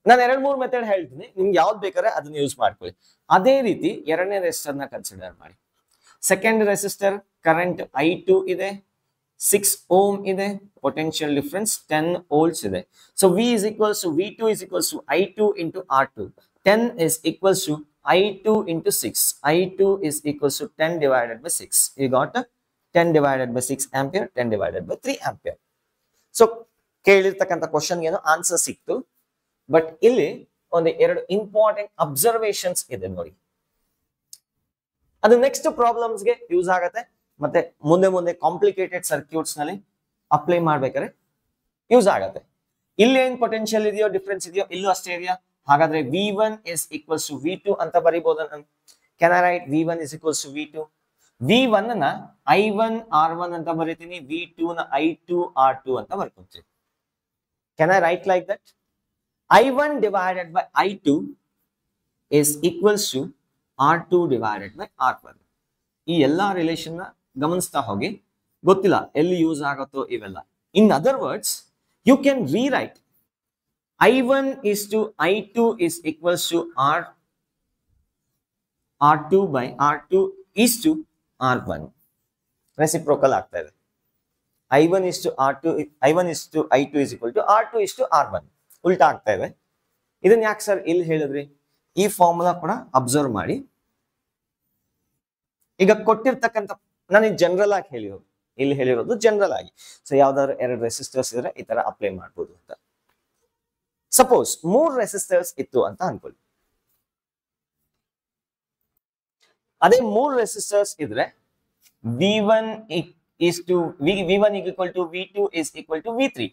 [SPEAKER 1] ನಾನು 2-3 ಮೆಥಡ್ ಹೇಳ್ತೀನಿ, ನಿಮ್ಗೆ ಯಾವ್ದು ಬೇಕಾದ್ರೆ ಅದನ್ನ ಯೂಸ್ ಮಾಡ್ಕೊಳ್ಳಿ. ಅದೇ ರೀತಿ ಎರಡನೇ ರೆಸಿಸ್ಟರ್ ನ ಕನ್ಸಿಡರ್ ಮಾಡಿ. ಸೆಕೆಂಡ್ ರೆಸಿಸ್ಟರ್ ಕರೆಂಟ್ I2 ಇದೆ, 6 ohm ಇದೆ, ಪೊಟೆನ್ಶಿಯಲ್ ಡಿಫರೆನ್ಸ್ 10 volts ಇದೆ. So V is equals to V2 is equals to I2 into R2. 10 is equals to I2 into 6. I2 is equals to 10 divided by 6. You got 10 divided by 6 ampere, 10 divided by 3 ampere. So ಕೇಳಿರ್ತಕ್ಕಂಥ question ಏನು answer ಸಿಕ್ತು. But ಇಲ್ಲಿ ಒಂದು ಎರಡು important observations ಇದೆ ನೋಡಿ. ಅದು next problems ಗೆ ಯೂಸ್ ಆಗತ್ತೆ, ಮತ್ತೆ ಮುಂದೆ ಕಾಂಪ್ಲಿಕೇಟೆಡ್ ಸರ್ಕ್ಯೂಟ್ಸ್ ನಲ್ಲಿ ಅಪ್ಲೈ ಮಾಡ್ಬೇಕಾದ್ರೆ ಯೂಸ್ ಆಗತ್ತೆ. ಇಲ್ಲಿ ಏನ್ ಪೊಟೆನ್ಶಿಯಲ್ ಇದೆಯೋ ಡಿಫರೆನ್ಸ್ ಇದೆಯೋ ಇಲ್ಲೂ ಅಷ್ಟೇ ಇದೆಯಾ? ಹಾಗಾದ್ರೆ V1 is equals to V2 ಅಂತ ಬರೀಬಹುದು ನಾನು. Can I right V1 is equals to V2? V1 ನ I1 R1 ಅಂತ ಬರೀತೀನಿ, V2 ನ I2 R2 ಅಂತ ಬರ್ಕೊಂತೀನಿ. Can I write like that? I1 divided by I2 is equals to R2 divided by R1. ಈ ಎಲ್ಲಾ ರಿಲೇಷನ್ ನ ಗಮನಿಸ್ತಾ ಹೋಗಿ. ಗೊತ್ತಿಲ್ಲ ಎಲ್ಲಿ ಯೂಸ್ ಆಗುತ್ತೋ ಇವೆಲ್ಲ. In other words you can rewrite I1 is to I2 is equals to R2 by R2 is to R1. Reciprocal ಆಗ್ತಾ ಇದೆ. I1 is to R2, I1 is to I2 is equal to R2 is to R1. ಉಲ್ಟಾ ಆಗ್ತಾ ಇದೆ. ಇದನ್ನ ಯಾಕೆ sir ಇಲ್ಲಿ ಹೇಳಿದ್ರಿ? ಈ ಫಾರ್ಮುಲಾ ಕೂಡ ಅಬ್ಸರ್ವ್ ಮಾಡಿ. ಈಗ ಕೊಟ್ಟಿರ್ತಕ್ಕಂಥ ನಾನು ಜನರಲ್ ಆಗಿ ಹೇಳಿರೋದು, ಇಲ್ಲಿ ಹೇಳಿರೋದು ಜನರಲ್ ಆಗಿ. ಸೊ ಯಾವ್ದಾದ್ರು 2 ರೆಸಿಸ್ಟರ್ಸ್ ಇದ್ರೆ ಈ ತರ ಅಪ್ಲೈ ಮಾಡ್ಬೋದು ಅಂತ. ಸಪೋಸ್ 3 ರೆಸಿಸ್ಟರ್ಸ್ ಇತ್ತು ಅಂತ ಅನ್ಕೊಳ್ಳಿ. ಅದೇ 3 ರೆಸಿಸ್ಟರ್ಸ್ ಇದ್ರೆ V1 is to V1 equal to V2 is equal to V3.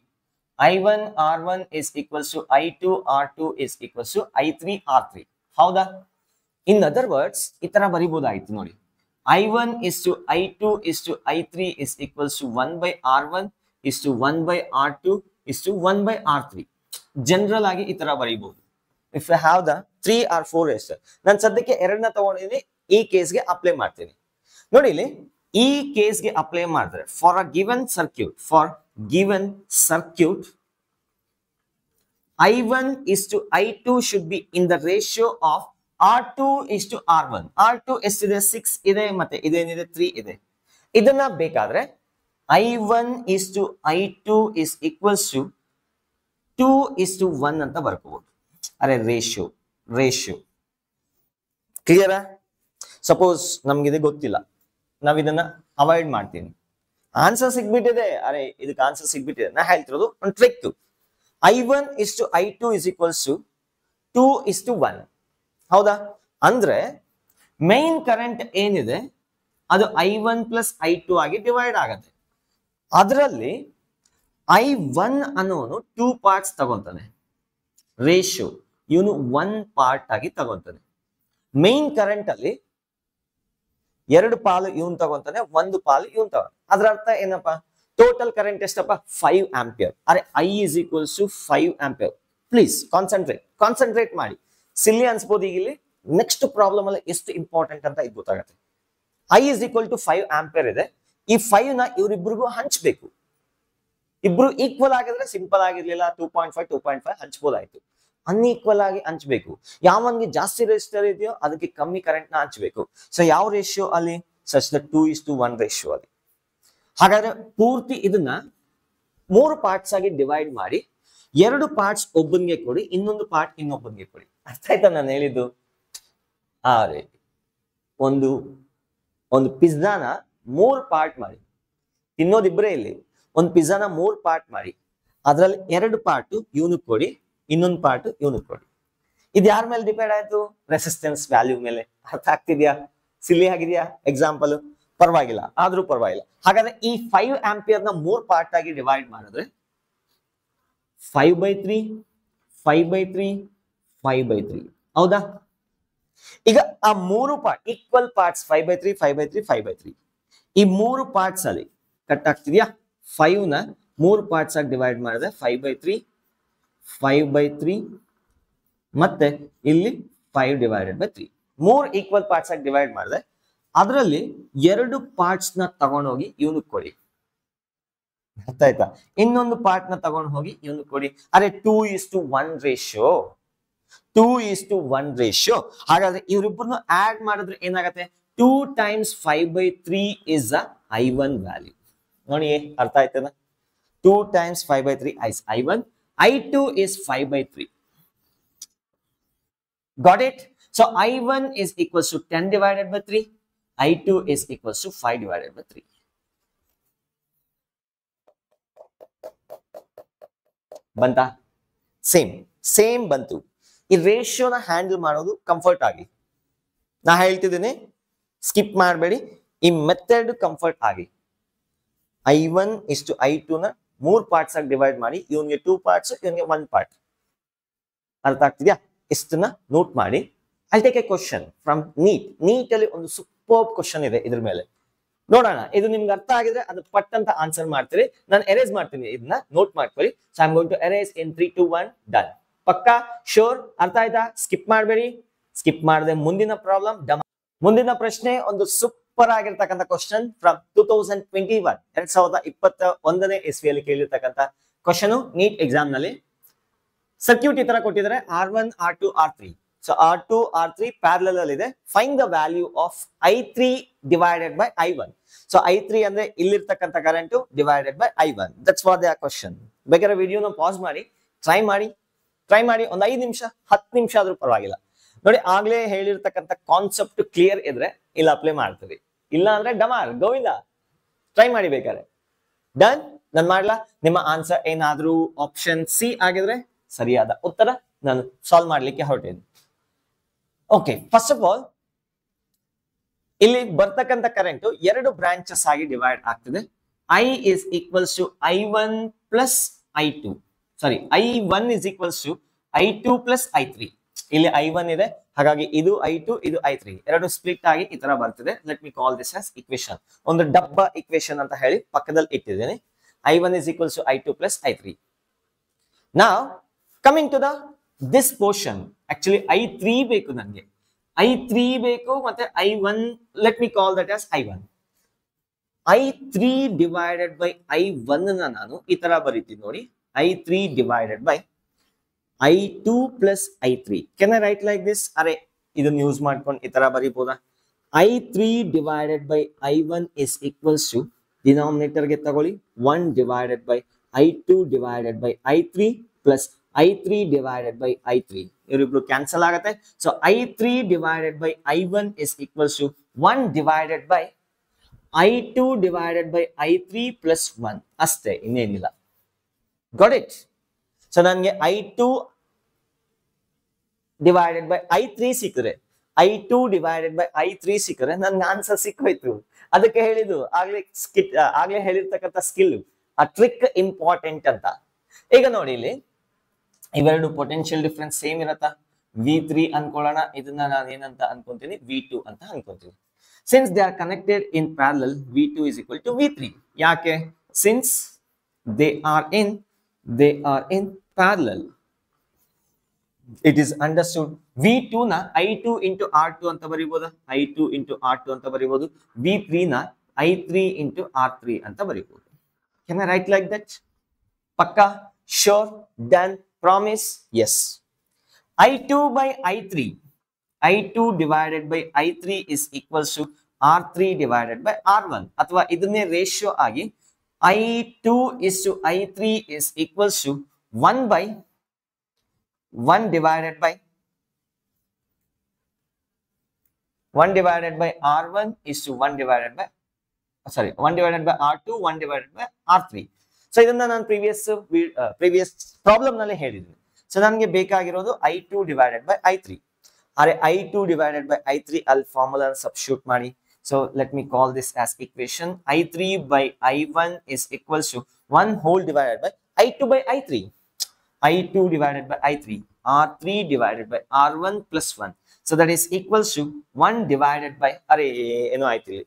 [SPEAKER 1] I1 R1 is equals to I2 R2 is equals to I3 R3. ಹೌದಾ? ಇನ್ ಅದರ್ ವರ್ಡ್ಸ್ ಈ ತರ ಬರಿಬಹುದಾಯ್ತು ನೋಡಿ. I1 is to I2 is to I3 is equals to 1 by R1 is to 1 by R2 is to 1 by R3. General ಆಗಿ ಈ ತರ ಬರೀಬಹುದು. If you have the 3 or 4 resistor, ನಾನು ಸದ್ಯಕ್ಕೆ 2ನ ತಗೊಂಡಿದ್ದೀನಿ, ಈ ಕೇಸ್ಗೆ ಅಪ್ಲೈ ಮಾಡ್ತೀನಿ. ನೋಡಿ ಇಲ್ಲಿ ಈ ಕೇಸ್ಗೆ ಅಪ್ಲೈ ಮಾಡಿದ್ರೆ for a given circuit I1 is to I2 should be in the ratio of R2 is to R1. R2 ಎಷ್ಟಿದೆ? 6 ಇದೆ, ಮತ್ತೆ ಇದೇನಿದೆ 3 ಇದೆ. ಇದನ್ನ ಬೇಕಾದ್ರೆ I1 is to I2 is equals to 2 is to 1 ಅಂತ ಬರ್ಕೋಬಹುದು. ಅರೆ ರೇಷಿಯೋ ಕ್ಲಿಯರಾ? ಸಪೋಸ್ ನಮ್ಗಿದೆ ಗೊತ್ತಿಲ್ಲ, ನಾವ್ ಇದನ್ನ ಅವಾಯ್ಡ್ ಮಾಡ್ತೀನಿ. ಆನ್ಸರ್ ಸಿಗ್ಬಿಟ್ಟಿದೆ, ಅರೆ ಇದಕ್ಕೆ ಆನ್ಸರ್ ಸಿಗ್ಬಿಟ್ಟಿದೆ. ನಾ ಹೇಳ್ತಿರೋದು ಒಂದು trick. I1 is to I2 is equals to 2 is to 1. ಹೌದಾ? ಅಂದ್ರೆ ಮೈನ್ ಕರೆಂಟ್ ಏನಿದೆ ಅದು I1 ಪ್ಲಸ್ I2 ಆಗಿ ಡಿವೈಡ್ ಆಗತ್ತೆ. ಅದರಲ್ಲಿ I1 ಅನ್ನೋನು 2 ಪಾರ್ಟ್ಸ್ ತಗೊಂತಾನೆ, ರೇಷಿಯೋ ಇವನು 1 ಪಾರ್ಟ್ ಆಗಿ ತಗೊಂತಾನೆ. ಮೈನ್ ಕರೆಂಟ್ ಅಲ್ಲಿ 2 ಪಾಲು ಇವನ್ ತಗೊಂತಾನೆ, 1 ಪಾಲು ಇವನ್ ತಗೊಂತಾನೆ. ಅದ್ರ ಅರ್ಥ ಏನಪ್ಪಾ? ಟೋಟಲ್ ಕರೆಂಟ್ ಎಷ್ಟಪ್ಪ? 5 ಆಂಪಿಯರ್. ಅರೆ I is equals to 5 ampere. Please concentrate ಮಾಡಿ. ಸಿಲ್ಲಿ ಅನ್ಸ್ಬೋದು ಈಗ ಇಲ್ಲಿ. ನೆಕ್ಸ್ಟ್ ಪ್ರಾಬ್ಲಮ್ ಅಲ್ಲಿ ಎಷ್ಟು ಇಂಪಾರ್ಟೆಂಟ್ ಅಂತ ಇದು ಗೊತ್ತಾಗುತ್ತೆ. I is equal to 5 ampere ಇದೆ. ಈ 5 ನ ಇವರಿಬ್ಬರಿಗೂ ಹಂಚ್ಬೇಕು. ಇಬ್ರು ಈಕ್ವಲ್ ಆಗಿದ್ರೆ ಸಿಂಪಲ್ ಆಗಿರ್ಲಿಲ್ಲ, 2.5 ಹಂಚ್ಬೋದಾಯ್ತು. ಅನ್ಈಕ್ವಲ್ ಆಗಿ ಹಂಚ್ಬೇಕು. ಯಾವನ್ಗೆ ಜಾಸ್ತಿ ರೆಸಿಸ್ಟರ್ ಇದೆಯೋ ಅದಕ್ಕೆ ಕಮ್ಮಿ ಕರೆಂಟ್ ನ ಹಂಚ್ಬೇಕು. ಸೊ ಯಾವ ರೇಷಿಯೋ ಅಲ್ಲಿ? Such the 2 is to 1 ratio ಅಲ್ಲಿ. ಹಾಗಾದ್ರೆ ಪೂರ್ತಿ ಇದನ್ನ 3 ಪಾರ್ಟ್ಸ್ ಆಗಿ ಡಿವೈಡ್ ಮಾಡಿ 2 ಪಾರ್ಟ್ಸ್ ಒಬ್ಬನ್ಗೆ ಕೊಡಿ, ಇನ್ನೊಂದು ಪಾರ್ಟ್ ಇನ್ನೊಬ್ಬನ್ಗೆ ಕೊಡಿ. ಅರ್ಥ ಆಯ್ತಾ ನಾನು ಹೇಳಿದ್ದು? ಅರೆ ಒಂದು ಪಿಜ್ಜಾನ 3 ಪಾರ್ಟ್ ಮಾಡಿ, ತಿನ್ನೋದಿಬ್ರೇ ಇಲ್ಲಿ. ಒಂದು ಪಿಜ್ಜಾನ 3 ಪಾರ್ಟ್ ಮಾಡಿ, ಅದ್ರಲ್ಲಿ 2 ಪಾರ್ಟ್ ಇವನಿಗೆ ಕೊಡಿ, ಇನ್ನೊಂದು ಪಾರ್ಟ್ ಇವನಿಗೆ ಕೊಡಿ. ಇದು ಯಾರ ಮೇಲೆ ಡಿಪೆಂಡ್ ಆಯ್ತು? ರೆಸಿಸ್ಟೆನ್ಸ್ ವ್ಯಾಲ್ಯೂ ಮೇಲೆ. ಅರ್ಥ ಆಗ್ತಿದ್ಯಾ? ಸಿಲ್ಲಿ ಆಗಿದ್ಯಾ ಎಕ್ಸಾಂಪಲ್? ಪರವಾಗಿಲ್ಲ, ಆದ್ರೂ ಪರವಾಗಿಲ್ಲ. ಹಾಗಾದ್ರೆ ಈ 5 ಆಂಪಿಯರ್ ನ 3 ಪಾರ್ಟ್ ಆಗಿ ಡಿವೈಡ್ ಮಾಡಿದ್ರೆ 5/3 5/3 5/3. ಹೌದಾ? ಈಗ ಆ 3 ಪಾರ್ಟ್ ಈಕ್ವಲ್ ಪಾರ್ಟ್ಸ್ 5/3 5/3 5/3 ಈ 3 ಪಾರ್ಟ್ಸ್ ಅಲ್ಲಿ ಕಟ್ ಆಗ್ತಿದ್ಯಾ? 5 ನ 3 ಪಾರ್ಟ್ಸ್ ಆಗಿ ಡಿವೈಡ್ ಮಾಡಿದ್ರೆ 5/3 5/3 ಮತ್ತೆ ಇಲ್ಲಿ 5/3 3 ಈಕ್ವಲ್ ಪಾರ್ಟ್ಸ್ ಆಗಿ ಡಿವೈಡ್ ಮಾಡಿದ್ರೆ ಅದರಲ್ಲಿ 2 ಪಾರ್ಟ್ಸ್ ನ ತಗೊಂಡೋಗಿ ಇವನು ಕೊಡಿ. ಅರ್ಥ ಆಯ್ತಾ? ಇನ್ನೊಂದು ಪಾರ್ಟ್ ನ ತಗೊಂಡು ಹೋಗಿ ಇವನು ಕೊಡಿ. ಅರೆ 2 is to 1 ratio, 2 is to 1 ratio. ಹಾಗಾದ್ರೆ ಇವರಿಬ್ಬರನ್ನು ಆಡ್ ಮಾಡಿದ್ರೆ ಏನಾಗತ್ತೆ? 2 times 5/3 is a I1 value. ನೋಡಿ ಅರ್ಥ ಆಯ್ತದ? 2 times 5/3 is I1. I2 is 5/3. Got it? So I1 is equals to 10 divided by 3. I2 is equals to 5 divided by 3. ಬಂತಾ? Same ಬಂತು. ಈ ರೇಷಿಯೋನ handle ಮಾಡೋದು ಕಂಫರ್ಟ್ ಆಗಿ ನಾ ಹೇಳ್ತಿದ್ದೀನಿ, ಸ್ಕಿಪ್ ಮಾಡಬೇಡಿ. ಈ ಮೆಥಡ್ ಕಂಫರ್ಟ್ ಆಗಿ I1 is to I2 ನ 3 ಪಾರ್ಟ್ಸ್ ಆಗಿ ಡಿವೈಡ್ ಮಾಡಿ, ಇವನ್ಗೆ 2 ಪಾರ್ಟ್ಸ್, ಇವನ್ಗೆ 1 ಪಾರ್ಟ್. ಅರ್ಥ ಆಗ್ತಿದ್ಯಾ? ಇಷ್ಟನ್ನ ನೋಟ್ ಮಾಡಿ. I'll take a question from NEET ಅಲ್ಲಿ ಒಂದು ಸೂಪರ್ ಕ್ವಶನ್ ಇದೆ ಇದ್ರ ಮೇಲೆ. ನೋಡೋಣ, ಇದು ನಿಮ್ಗೆ ಅರ್ಥ ಆಗಿದ್ರೆ ಅದು ಪಟ್ ಅಂತ ಆನ್ಸರ್ ಮಾಡ್ತೀರಿ. ನಾನು ಎರೇಸ್ ಮಾಡ್ತೀನಿ, ಇದನ್ನ ನೋಟ್ ಮಾಡ್ಕೊಳ್ಳಿ. So I am going to erase in 3 2 1 done. ಪಕ್ಕಾ? ಶೋರ್? ಅರ್ಥ ಆಯ್ತಾ? ಸ್ಕಿಪ್ ಮಾಡಬೇಡಿ. ಸ್ಕಿಪ್ ಮಾಡದೆ ಮುಂದಿನ ಪ್ರಾಬ್ಲಮ್. ಮುಂದಿನ ಪ್ರಶ್ನೆ ಒಂದು ಸೂಪರ್ ಸೂಪರ್ ಆಗಿರ್ತಕ್ಕಂಥ ಕ್ವಶನ್ ಫ್ರಮ್ 2021 2021ನೇ ಇಸ್ವಿಯಲ್ಲಿ ಕೇಳಿರ್ತಕ್ಕಂಥ ಕ್ವಶನ್ ನೀಟ್ ಎಕ್ಸಾಮ್ ನಲ್ಲಿ. ಸರ್ಕ್ಯೂಟ್ ಈ ತರ ಕೊಟ್ಟಿದ್ದಾರೆ, R1 R2 R3. So R2 R3 parallel ಅಲ್ಲಿ ಇದೆ. Find the value of I3 divided by I1. So I3 ಅಂದ್ರೆ ಇಲ್ಲಿರ್ತಕ್ಕಂಥ current divided by I1. That's what the question. ಬೇಕಾದ್ರೆ ವಿಡಿಯೋನ ಪಾಸ್ ಮಾಡಿ ಟ್ರೈ ಮಾಡಿ ಒಂದು 5 ನಿಮಿಷ 10 ನಿಮಿಷ ಆದ್ರೂ ಪರವಾಗಿಲ್ಲ. ನೋಡಿ, ಆಗ್ಲೇ ಹೇಳಿರ್ತಕ್ಕಂಥ ಕಾನ್ಸೆಪ್ಟ್ ಕ್ಲಿಯರ್ ಇದ್ರೆ ಇಲ್ಲಿ ಅಪ್ಲೈ ಮಾಡ್ತೀವಿ, ಇಲ್ಲ ಅಂದ್ರೆ ಡಮಾರ್ ಗೋವಿಂದ. ಟ್ರೈ ಮಾಡಿ ಬೇಕಾದ್ರೆ. ಡನ್. ನಾನು ಮಾಡ್ಲಾ? ನಿಮ್ಮ ಆನ್ಸರ್ ಏನಾದ್ರೂ ಆಪ್ಷನ್ ಸಿ ಆಗಿದ್ರೆ ಸರಿಯಾದ ಉತ್ತರ. ನಾನು ಸಾಲ್ವ್ ಮಾಡ್ಲಿಕ್ಕೆ ಹೊರಟೇನೆ. ಓಕೆ, ಫಸ್ಟ್ ಆಫ್ ಆಲ್ ಇಲ್ಲಿ ಬರ್ತಕ್ಕಂಥ ಕರೆಂಟ್ ಎರಡು ಬ್ರಾಂಚಸ್ ಆಗಿ ಡಿವೈಡ್ ಆಗ್ತದೆ. I is equals to I1 plus I2. Sorry, I1 is equals to I2 plus I3. ಇಲ್ಲಿ I1 ಇದೆ, ಹಾಗಾಗಿ ಇದು I2 ಇದು I3 ಎರಡು ಸ್ಪ್ಲಿಟ್ ಆಗಿ ಈ ತರ ಬರ್ತದೆ. Let me call this as equation. ಒಂದು ಡಬ್ಬ ಇಕ್ವೇಶನ್ ಅಂತ ಹೇಳಿ ಪಕ್ಕದಲ್ಲಿ ಇಟ್ಟಿದ್ದೇನೆ. I1 is equals to I2 plus I3. Now coming to the this portion, actually I3 ಬೇಕು ನನಗೆ. I3 ಬೇಕು ಮತ್ತೆ I1, let me call that as I1. I3 divided by I1 ನಾನು ಈ ತರ ಬರೀತೀನಿ ನೋಡಿ. I3 divided by I2 plus I3. Can I write like this? ಅರೆ, ಇದನ್ನ ಯೂಸ್ ಮಾಡ್ಕೊಂಡು ಈ ತರ ಬರೀಬೋದಾ? I3 divided by I1 is equals to denominator ಗೆ ತಗೊಳ್ಳಿ 1 divided by I2 divided by I3 plus I3 divided by I3. ಇವರಿಬ್ರು cancel ಆಗುತ್ತೆ. So I3 divided by I1 is equals to 1 divided by I2 divided by I3 plus 1. ಅಷ್ಟೇ, ಇನ್ನೇನಿಲ್ಲ. Got it? So ನನಗೆ I2 divided by I3 ಸಿಕ್ಕರೆ, I2 divided by I3 ಸಿಕ್ಕರೆ ನನ್ಗೆ answer ಸಿಕ್ಕೋಯ್ತು. ಅದಕ್ಕೆ ಹೇಳಿದ್ದು ಆಗ್ಲೇ ಹೇಳಿರ್ತಕ್ಕಂಥ ಸ್ಕಿಲ್, ಆ ಟ್ರಿಕ್ ಇಂಪಾರ್ಟೆಂಟ್ ಅಂತ. ಈಗ ನೋಡಿ, ಇಲ್ಲಿ ಇವೆರಡು ಪೊಟೆನ್ಶಿಯಲ್ ಡಿಫರೆನ್ಸ್ ಸೇಮ್ ಇರತ್ತಾ? V3 ಅನ್ಕೊಳ್ಳೋಣ, ಇದನ್ನ ನಾನು ಏನಂತ ಅನ್ಕೊಂತೀನಿ, V2 ಅಂತ ಅನ್ಕೊಂತೀನಿ. Since they are connected in parallel, V2 is equal to V3. ಯಾಕೆ? Since they are in parallel. It is understood. V2 ನ I2 into R2 ಅಂತ ಬರೀಬಹುದು, I2 into R2 ಅಂತ ಬರೀಬಹುದು. V3 ನ I3 into R3 ಅಂತ ಬರೀಬಹುದು. Can I write like that? Pakka? Sure? Done? Promise? Yes. I2 by I3. I2 divided by I3 is equals to R3 divided by R1. ಅಥವಾ ಇದನ್ನೇ ratio ಆಗಿ I2 is to I3 is equals to 1 by 1 divided by R1 is to 1 divided by R2, 1 divided by R3. So ಇದನ್ನ ನಾನು previous problem ನಲ್ಲಿ ಹೇಳಿದ್ದೀನಿ. So ನನಗೆ ಬೇಕಾಗಿರೋದು I2 divided by I3. ಅರೆ I2 divided by I3 ಅಲ್ಲಿ formula substitute ಮಾಡಿ. So let me call this as equation. I3 by I1 is equals to 1 whole divided by I2 by I3. I2 divided by I3. R3 divided by R1 plus 1. So that is equals to 1 divided by, ಅರೆ ಏನೋ ಆಯ್ತು ಇಲ್ಲಿ,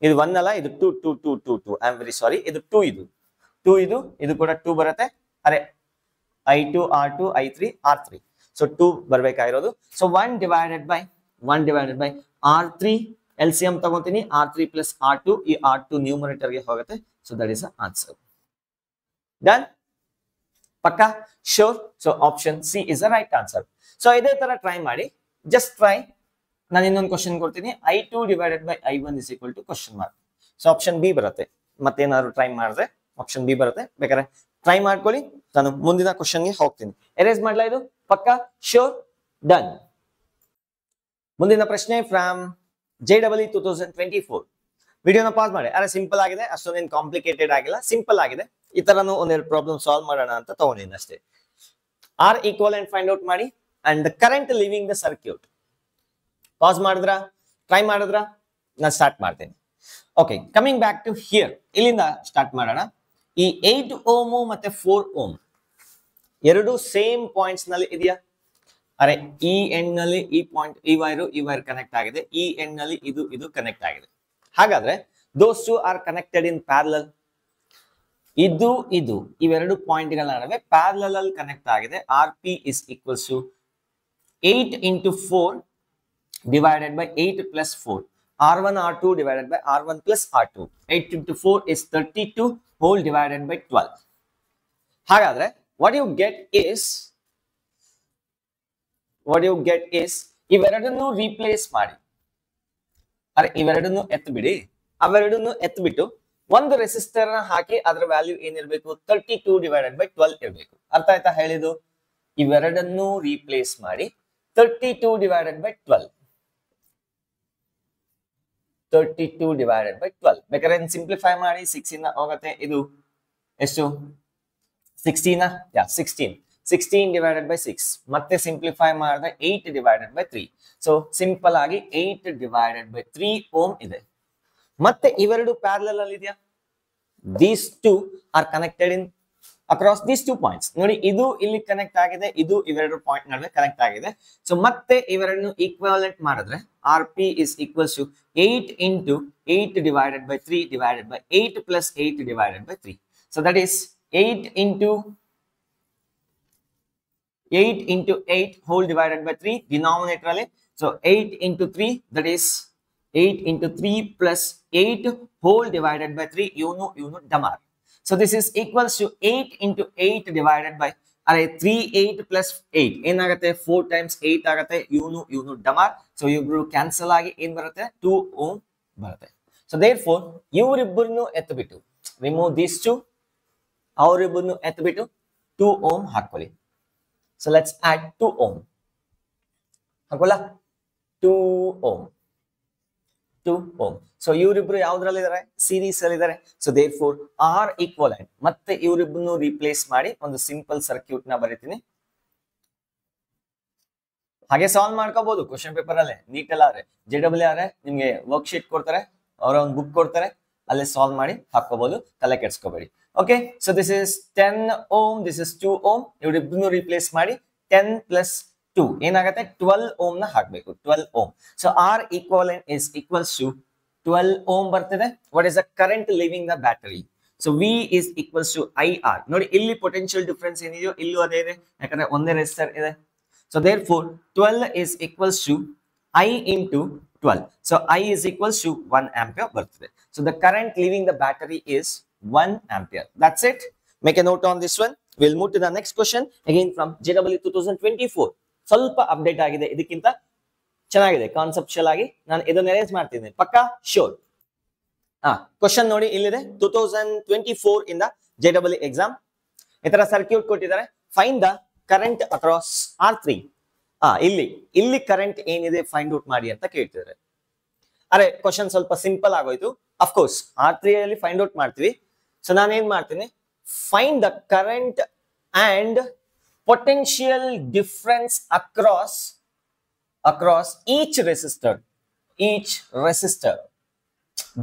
[SPEAKER 1] ಇದು 1 ಅಲ್ಲ, ಇದು 2. I am very sorry. ಇದು 2, ಇದು ಕೂಡ 2 ಬರುತ್ತೆ. ಅರೆ I2 R2 I3 R3. So 2 ಬರಬೇಕಾಗಿರೋದು. So 1 divided by R3. LCM ತಗೊಂತೀನಿ, R3 plus R2. ಈ R2 ನ್ಯೂಮರೇಟರ್ ಗೆ ಹೋಗುತ್ತೆ. So that is the answer. Done? Pakka? Sure? So option C is the right answer. So ಇದೇ ತರ try ಮಾಡಿ. Just try. ನಾನು ಇನ್ನೊಂದು question ಕೊಡ್ತೀನಿ. I2 divided by I1 is equal to question mark. So option B ಬರುತ್ತೆ. ಮತ್ತೇನಾದ್ರು try ಮಾಡಿದ್ರೆ option B ಬರುತ್ತೆ. ಬೇಕಾದ್ರೆ ಟ್ರೈ ಮಾಡ್ಕೊಳ್ಳಿ. ನಾನು ಮುಂದಿನ ಕ್ವಶನ್ಗೆ ಹೋಗ್ತೀನಿ. ಎರೇಸ್ ಮಾಡ್ಲಾ ಇದು? ಪಕ್ಕಾ? ಶೋರ್? ಡನ್. ಮುಂದಿನ ಪ್ರಶ್ನೆ ಫ್ರಮ್ JEE 2024. ವಿಡಿಯೋನ ಪಾಸ್ ಮಾಡಿ. ಅರೆ ಸಿಂಪಲ್ ಆಗಿದೆ, ಅಷ್ಟೊಂದೇನು ಕಾಂಪ್ಲಿಕೇಟೆಡ್ ಆಗಿಲ್ಲ, ಸಿಂಪಲ್ ಆಗಿದೆ. ಈ ತರನು ಒಂದೆರಡು ಪ್ರಾಬ್ಲಮ್ ಸಾಲ್ವ್ ಮಾಡೋಣ ಅಂತ ತಗೊಂಡಿದ್ದೀನಿ ಅಷ್ಟೇ. R equivalent ಫೈಂಡ್ ಔಟ್ ಮಾಡಿ and current leaving the circuit. Pause ಮಾಡಿದ್ರ? ಟ್ರೈ ಮಾಡಿದ್ರ? ನಾನು ಸ್ಟಾರ್ಟ್ ಮಾಡ್ತೇನೆ. Okay, coming back to here. ಇಲ್ಲಿಂದ ಸ್ಟಾರ್ಟ್ ಮಾಡೋಣ. ಈ 8 ಓಮ್ ಮತ್ತೆ 4 ಓಮ್ ಎರಡು ಸೇಮ್ ಪಾಯಿಂಟ್ಸ್ ನಲ್ಲಿ ಇದೆಯಾ? ಅರೆ ಈ ಎಂಡ್ ನಲ್ಲಿ ಈ ಪಾಯಿಂಟ್, ಈ ವೈರ್ ಕನೆಕ್ಟ್ ಆಗಿದೆ, ಈ ಎಂಡ್ ನಲ್ಲಿ ಇದು ಕನೆಕ್ಟ್ ಆಗಿದೆ. ಹಾಗಾದ್ರೆ those two R connected in parallel. ಇದು ಇವೆರಡು ಪಾಯಿಂಟ್ ಗಳ ನಡುವೆ ಪ್ಯಾರಲಲ್ ಅಲ್ಲಿ ಕನೆಕ್ಟ್ ಆಗಿದೆ. RP is equals to 8 into 4 divided by 8 plus 4. R1 R2 divided by R1 plus R2. 8 into 4 is 32 whole divided by 12. ಹಾಗಾದ್ರೆ what you get is ಇವೆರಡನ್ನು replace ಮಾಡಿ, ಅರೆ ಇವೆರಡನ್ನು ಎತ್ಬಿಡಿ, ಅವೆರಡನ್ನು ಎತ್ಬಿಟ್ಟು ಒಂದು ರೆಸಿಸ್ಟರ್ ನ ಹಾಕಿ ಅದರ ವ್ಯಾಲ್ಯೂ ಏನಿರಬೇಕು 32 divided by 12 ಇರಬೇಕು. ಅರ್ಥ ಆಯ್ತಾ ಹೇಳಿದ್ದು? ಇವೆರಡನ್ನು ರೀಪ್ಲೇಸ್ ಮಾಡಿ 32 divided by 12. 32 divided by 12. ಬೇಕಾದ್ರೆ ಸಿಂಪ್ಲಿಫೈ ಮಾಡಿ 6 ಇಂದ ಹೋಗುತ್ತೆ. ಇದು ಎಷ್ಟು 16 16. 16 divided by 6. ಮತ್ತೆ ಸಿಂಪ್ಲಿಫೈ ಮಾಡಿದ್ರೆ 8 divided by 3. ಸೊ ಸಿಂಪಲ್ ಆಗಿ 8 divided by 3 ಓಮ್ ಇದೆ. ಮತ್ತೆ ಇವೆರಡು ಪ್ಯಾರಲಲ್ ಅಲ್ಲಿ ಇದೆಯಾ? These two are connected in across these 2 points. ನೋಡಿ ಇದು ಇಲ್ಲಿ ಕನೆಕ್ಟ್ ಆಗಿದೆ, ಇದು ಇವೆರಡು ಪಾಯಿಂಟ್ ನಡುವೆ ಕನೆಕ್ಟ್ ಆಗಿದೆ. ಸೊ ಮತ್ತೆ ಇವೆರಡನ್ನು ಈಕ್ವಲೆಂಟ್ ಮಾಡಿದ್ರೆ RP is equals to 8 into 8 divided by 3 divided by 8 plus 8 divided by 3. So that is 8 into 8 whole divided by 3 denominator ಅಲ್ಲಿ. So 8 into 3, that is 8 into 3 plus 8 whole divided by 3. You know damar. So this is equals to 8 into 8 divided by 3 8 plus 8 ಏನಾಗುತ್ತೆ 4 times 8 ಆಗುತ್ತೆ. you know damar. So ಇಬ್ರು cancel ಆಗಿ ಏನ್ ಬರುತ್ತೆ 2 ohm ಬರುತ್ತೆ. So therefore ಇವರಿಬ್ಬರನ್ನು ಎತ್ತಬಿಟ್ಟು remove these two, ಅವರಿಬ್ಬರನ್ನು ಎತ್ತಬಿಟ್ಟು 2 ಓಮ್ ಹಾಕೊಳ್ಳಿ. So let's add 2 ohm. ಹಾಕೋಲ್ಲ 2 ohm. 2 ohm. So ಇವರಿಬ್ರು ಯಾವ್ದ್ರಲ್ಲಿ ಇದಾರೆ? ಸೀರೀಸ್ ಅಲ್ಲಿ ಇದಾರೆ. So therefore R equivalent. ಮತ್ತೆ ಇವರಿಬ್ಬರನ್ನು ರೀಪ್ಲೇಸ್ ಮಾಡಿ ಒಂದು ಸಿಂಪಲ್ ಸರ್ಕ್ಯೂಟ್ ನ ಬರೀತೀನಿ. ಹಾಗೆ ಸಾಲ್ವ್ ಮಾಡ್ಕೋಬಹುದು ಕ್ವಶನ್ ಪೇಪರ್ ಅಲ್ಲೇ ನೀಟ್ ಎಲ್ಲ ಆದ್ರೆ. JEE ಆದ್ರೆ ನಿಮ್ಗೆ ವರ್ಕ್ ಶೀಟ್ ಕೊಡ್ತಾರೆ, ಅವರ ಒಂದು ಬುಕ್ ಕೊಡ್ತಾರೆ, ಅಲ್ಲೇ ಸಾಲ್ವ್ ಮಾಡಿ ಹಾಕೋಬಹುದು, ತಲೆ ಕೆಡ್ಸ್ಕೋಬೇಡಿ. Okay, so this is 10 ohm, this is 2 ohm. ಇವರಿಬ್ಬರನ್ನು replace ಮಾಡಿ 10 plus 2 ಏನಾಗುತ್ತೆ 12 ohm ನ ಹಾಕಬೇಕು. 12 ohm. So R equivalent is equals to 12 ohm ಬರ್ತದೆ. What is the current leaving the battery? So V is equals to IR. ನೋಡಿ ಇಲ್ಲಿ potential difference ಏನಿದೆಯೋ ಇಲ್ಲೂ ಅದೇ ಇದೆ, ಯಾಕಂದ್ರೆ ಒಂದೇ ರೆಸಿಸ್ಟರ್ ಇದೆ. So therefore 12 is equals to I into 12. So I is equals to 1 ampere ಬರ್ತದೆ. So the current leaving the battery is 1 ampere. That's it. Make a note on this one. We'll move to the next question again from JEE 2024. ಸ್ವಲ್ಪ update ಆಗಿದೆ, ಇದಕ್ಕಿಂತ ಚೆನ್ನಾಗಿದೆ conceptual ಆಗಿ. ನಾನು ಇದನ್ನ arrange ಮಾಡ್ತೀನಿ ಪಕ್ಕಾ ಶೋರ್. ಕ್ವಶನ್ ನೋಡಿ ಇಲ್ಲಿದೆ 2024 ಇಂದ JEE ಎಕ್ಸಾಮ್. ಈ ತರ ಸರ್ಕ್ಯೂಟ್ ಕೊಟ್ಟಿದ್ದಾರೆ. Find the current across R3. ಇಲ್ಲಿ ಕರೆಂಟ್ ಏನಿದೆ ಫೈಂಡ್ ಔಟ್ ಮಾಡಿ ಅಂತ ಕೇಳ್ತಿದ್ದಾರೆ. ಅರೆ ಕ್ವಶನ್ ಸ್ವಲ್ಪ ಸಿಂಪಲ್ ಆಗೋಯ್ತು. ಅಫ್ಕೋರ್ಸ್ R3 ಅಲ್ಲಿ ಫೈಂಡ್ ಔಟ್ ಮಾಡ್ತೀವಿ. ಸೊ ನಾನು ಏನ್ ಮಾಡ್ತೀನಿ, find the current and potential difference across each resistor.